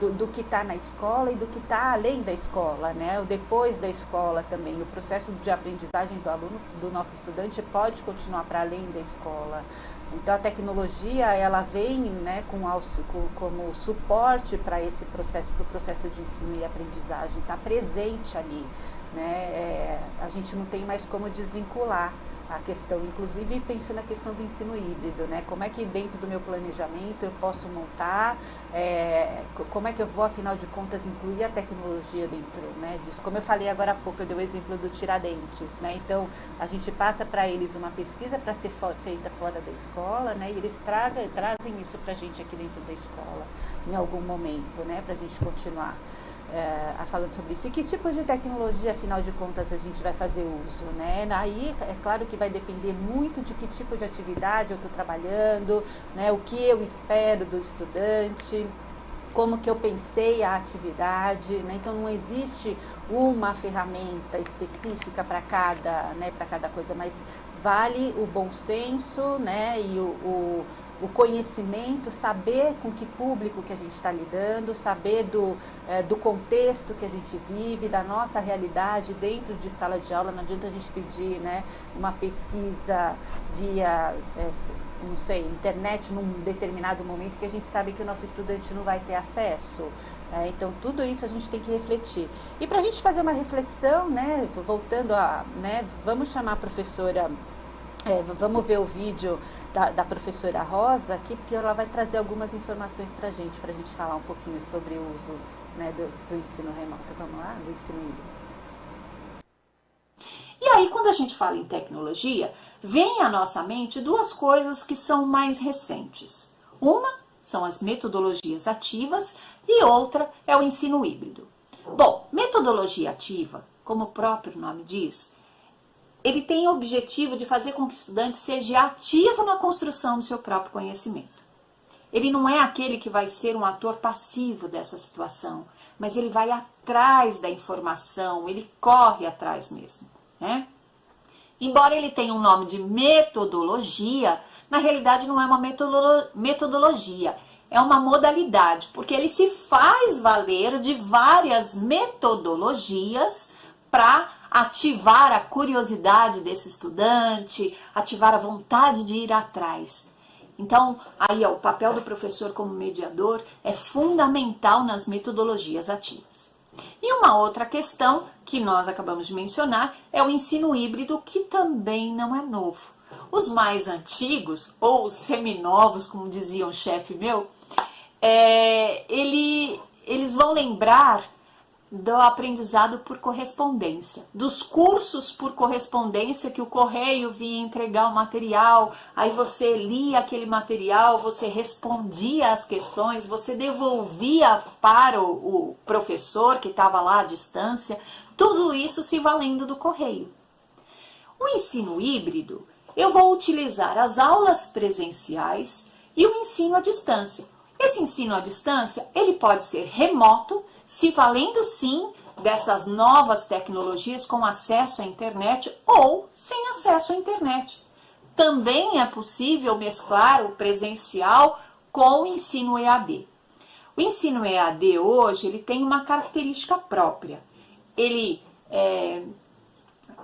do que está na escola e do que está além da escola, né, o depois da escola também, o processo de aprendizagem do aluno, do nosso estudante pode continuar para além da escola. Então a tecnologia, ela vem, né, como suporte para esse processo, para o processo de ensino e aprendizagem, está presente ali, né? A gente não tem mais como desvincular a questão, inclusive pensando na questão do ensino híbrido, né? Como é que dentro do meu planejamento eu posso montar, como é que eu vou, afinal de contas, incluir a tecnologia dentro, né, disso. Como eu falei agora há pouco, eu dei o exemplo do Tiradentes, né? Então, a gente passa para eles uma pesquisa para ser feita fora da escola, né? E eles trazem isso para a gente aqui dentro da escola, em algum momento, né? Para a gente continuar falando sobre isso. E que tipo de tecnologia, afinal de contas, a gente vai fazer uso, né? Aí, é claro que vai depender muito de que tipo de atividade eu estou trabalhando, né? O que eu espero do estudante, como que eu pensei a atividade, né? Então não existe uma ferramenta específica para cada coisa, mas vale o bom senso, né? E o conhecimento, saber com que público que a gente está lidando, saber do contexto que a gente vive, da nossa realidade dentro de sala de aula. Não adianta a gente pedir, né, uma pesquisa via, não sei, internet num determinado momento que a gente sabe que o nosso estudante não vai ter acesso. Então, tudo isso a gente tem que refletir. E para a gente fazer uma reflexão, né, voltando vamos chamar a professora, vamos ver o vídeo da professora Rosa aqui, porque ela vai trazer algumas informações para a gente falar um pouquinho sobre o uso, né, do ensino remoto. Vamos lá? Do ensino híbrido.
E aí, quando a gente fala em tecnologia, vem à nossa mente duas coisas que são mais recentes. Uma são as metodologias ativas e outra é o ensino híbrido. Bom, metodologia ativa, como o próprio nome diz, ele tem o objetivo de fazer com que o estudante seja ativo na construção do seu próprio conhecimento. Ele não é aquele que vai ser um ator passivo dessa situação, mas ele vai atrás da informação, ele corre atrás mesmo, né? Embora ele tenha um nome de metodologia, na realidade não é uma metodologia, é uma modalidade, porque ele se faz valer de várias metodologias para ativar a curiosidade desse estudante, ativar a vontade de ir atrás. Então, aí o papel do professor como mediador é fundamental nas metodologias ativas. E uma outra questão que nós acabamos de mencionar é o ensino híbrido, que também não é novo. Os mais antigos, ou os seminovos, como dizia um chefe meu, eles vão lembrar do aprendizado por correspondência, dos cursos por correspondência que o correio vinha entregar o material, aí você lia aquele material, você respondia às questões, você devolvia para o professor que estava lá à distância, tudo isso se valendo do correio. O ensino híbrido, eu vou utilizar as aulas presenciais e o ensino à distância. Esse ensino à distância, ele pode ser remoto, se valendo sim dessas novas tecnologias com acesso à internet ou sem acesso à internet. Também é possível mesclar o presencial com o ensino EAD. O ensino EAD hoje ele tem uma característica própria. Ele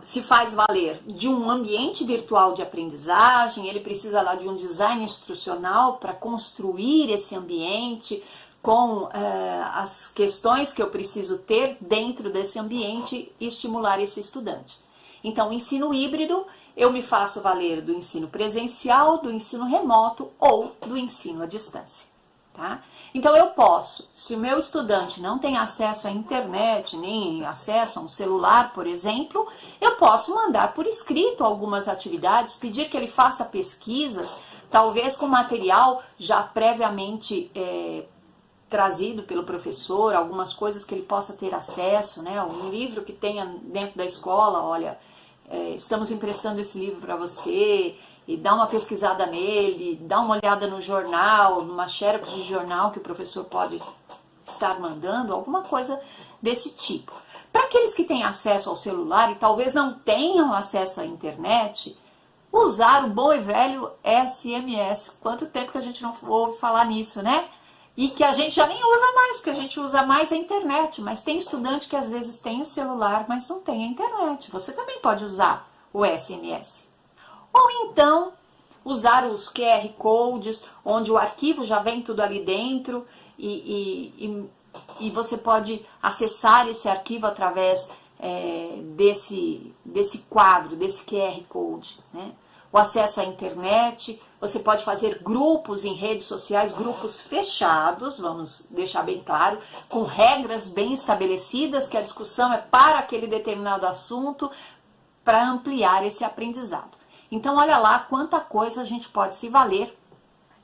se faz valer de um ambiente virtual de aprendizagem, ele precisa lá de um design instrucional para construir esse ambiente, com as questões que eu preciso ter dentro desse ambiente e estimular esse estudante. Então, o ensino híbrido, eu me faço valer do ensino presencial, do ensino remoto ou do ensino à distância. Tá? Então, eu posso, se o meu estudante não tem acesso à internet, nem acesso a um celular, por exemplo, eu posso mandar por escrito algumas atividades, pedir que ele faça pesquisas, talvez com material já previamente trazido pelo professor, algumas coisas que ele possa ter acesso, né? Um livro que tenha dentro da escola, olha, estamos emprestando esse livro para você, e dá uma pesquisada nele, dá uma olhada no jornal, numa xerox de jornal que o professor pode estar mandando, alguma coisa desse tipo. Para aqueles que têm acesso ao celular e talvez não tenham acesso à internet, usar o bom e velho SMS. Quanto tempo que a gente não ouve falar nisso, né? E que a gente já nem usa mais, porque a gente usa mais a internet. Mas tem estudante que às vezes tem o celular, mas não tem a internet. Você também pode usar o SMS. Ou então, usar os QR Codes, onde o arquivo já vem tudo ali dentro e você pode acessar esse arquivo através desse quadro, desse QR Code, né? O acesso à internet, você pode fazer grupos em redes sociais, grupos fechados, vamos deixar bem claro, com regras bem estabelecidas, que a discussão é para aquele determinado assunto, para ampliar esse aprendizado. Então, olha lá quanta coisa a gente pode se valer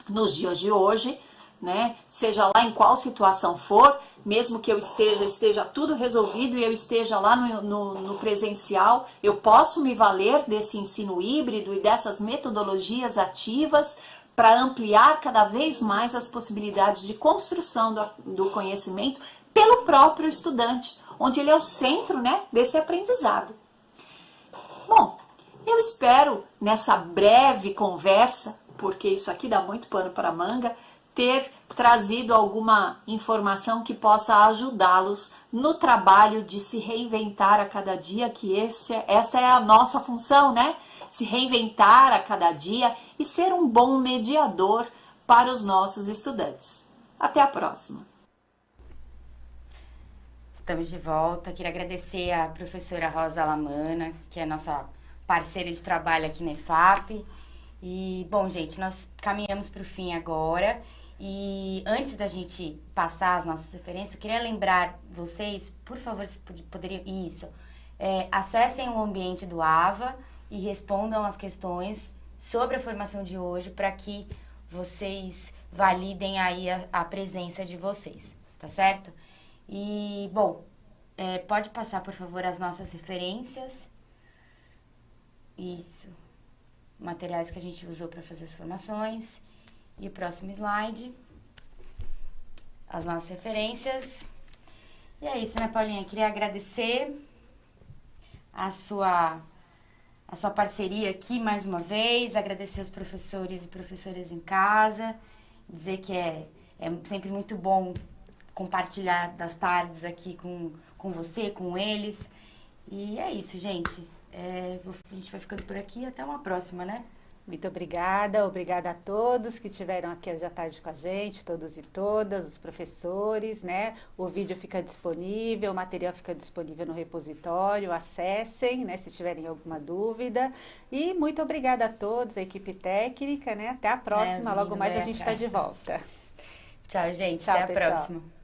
nos dias de hoje, né? Seja lá em qual situação for, mesmo que eu esteja tudo resolvido e eu esteja lá no presencial, eu posso me valer desse ensino híbrido e dessas metodologias ativas para ampliar cada vez mais as possibilidades de construção do conhecimento pelo próprio estudante, onde ele é o centro, né, desse aprendizado. Bom, eu espero nessa breve conversa, porque isso aqui dá muito pano para manga, ter trazido alguma informação que possa ajudá-los no trabalho de se reinventar a cada dia, que esta é a nossa função, né? Se reinventar a cada dia e ser um bom mediador para os nossos estudantes. Até a próxima!
Estamos de volta. Queria agradecer a professora Rosa Lamana, que é nossa parceira de trabalho aqui na EFAP. E, bom, gente, nós caminhamos para o fim agora. E antes da gente passar as nossas referências, eu queria lembrar vocês, por favor, se poderiam... acessem o ambiente do AVA e respondam as questões sobre a formação de hoje para que vocês validem aí a presença de vocês, tá certo? E, bom, pode passar, por favor, as nossas referências. Isso. Materiais que a gente usou para fazer as formações. E o próximo slide. As nossas referências. E é isso, né, Paulinha? Queria agradecer a sua parceria aqui mais uma vez. Agradecer aos professores e professoras em casa. Dizer que é sempre muito bom compartilhar das tardes aqui com você, com eles. E é isso, gente. A gente vai ficando por aqui. Até uma próxima, né?
Muito obrigada a todos que estiveram aqui hoje à tarde com a gente, todos e todas, os professores, né? O vídeo fica disponível, o material fica disponível no repositório, acessem, né, se tiverem alguma dúvida. E muito obrigada a todos, a equipe técnica, né? Até a próxima, logo mais a gente está de volta.
Tchau, gente.
Tchau,
até a
pessoal.
próxima.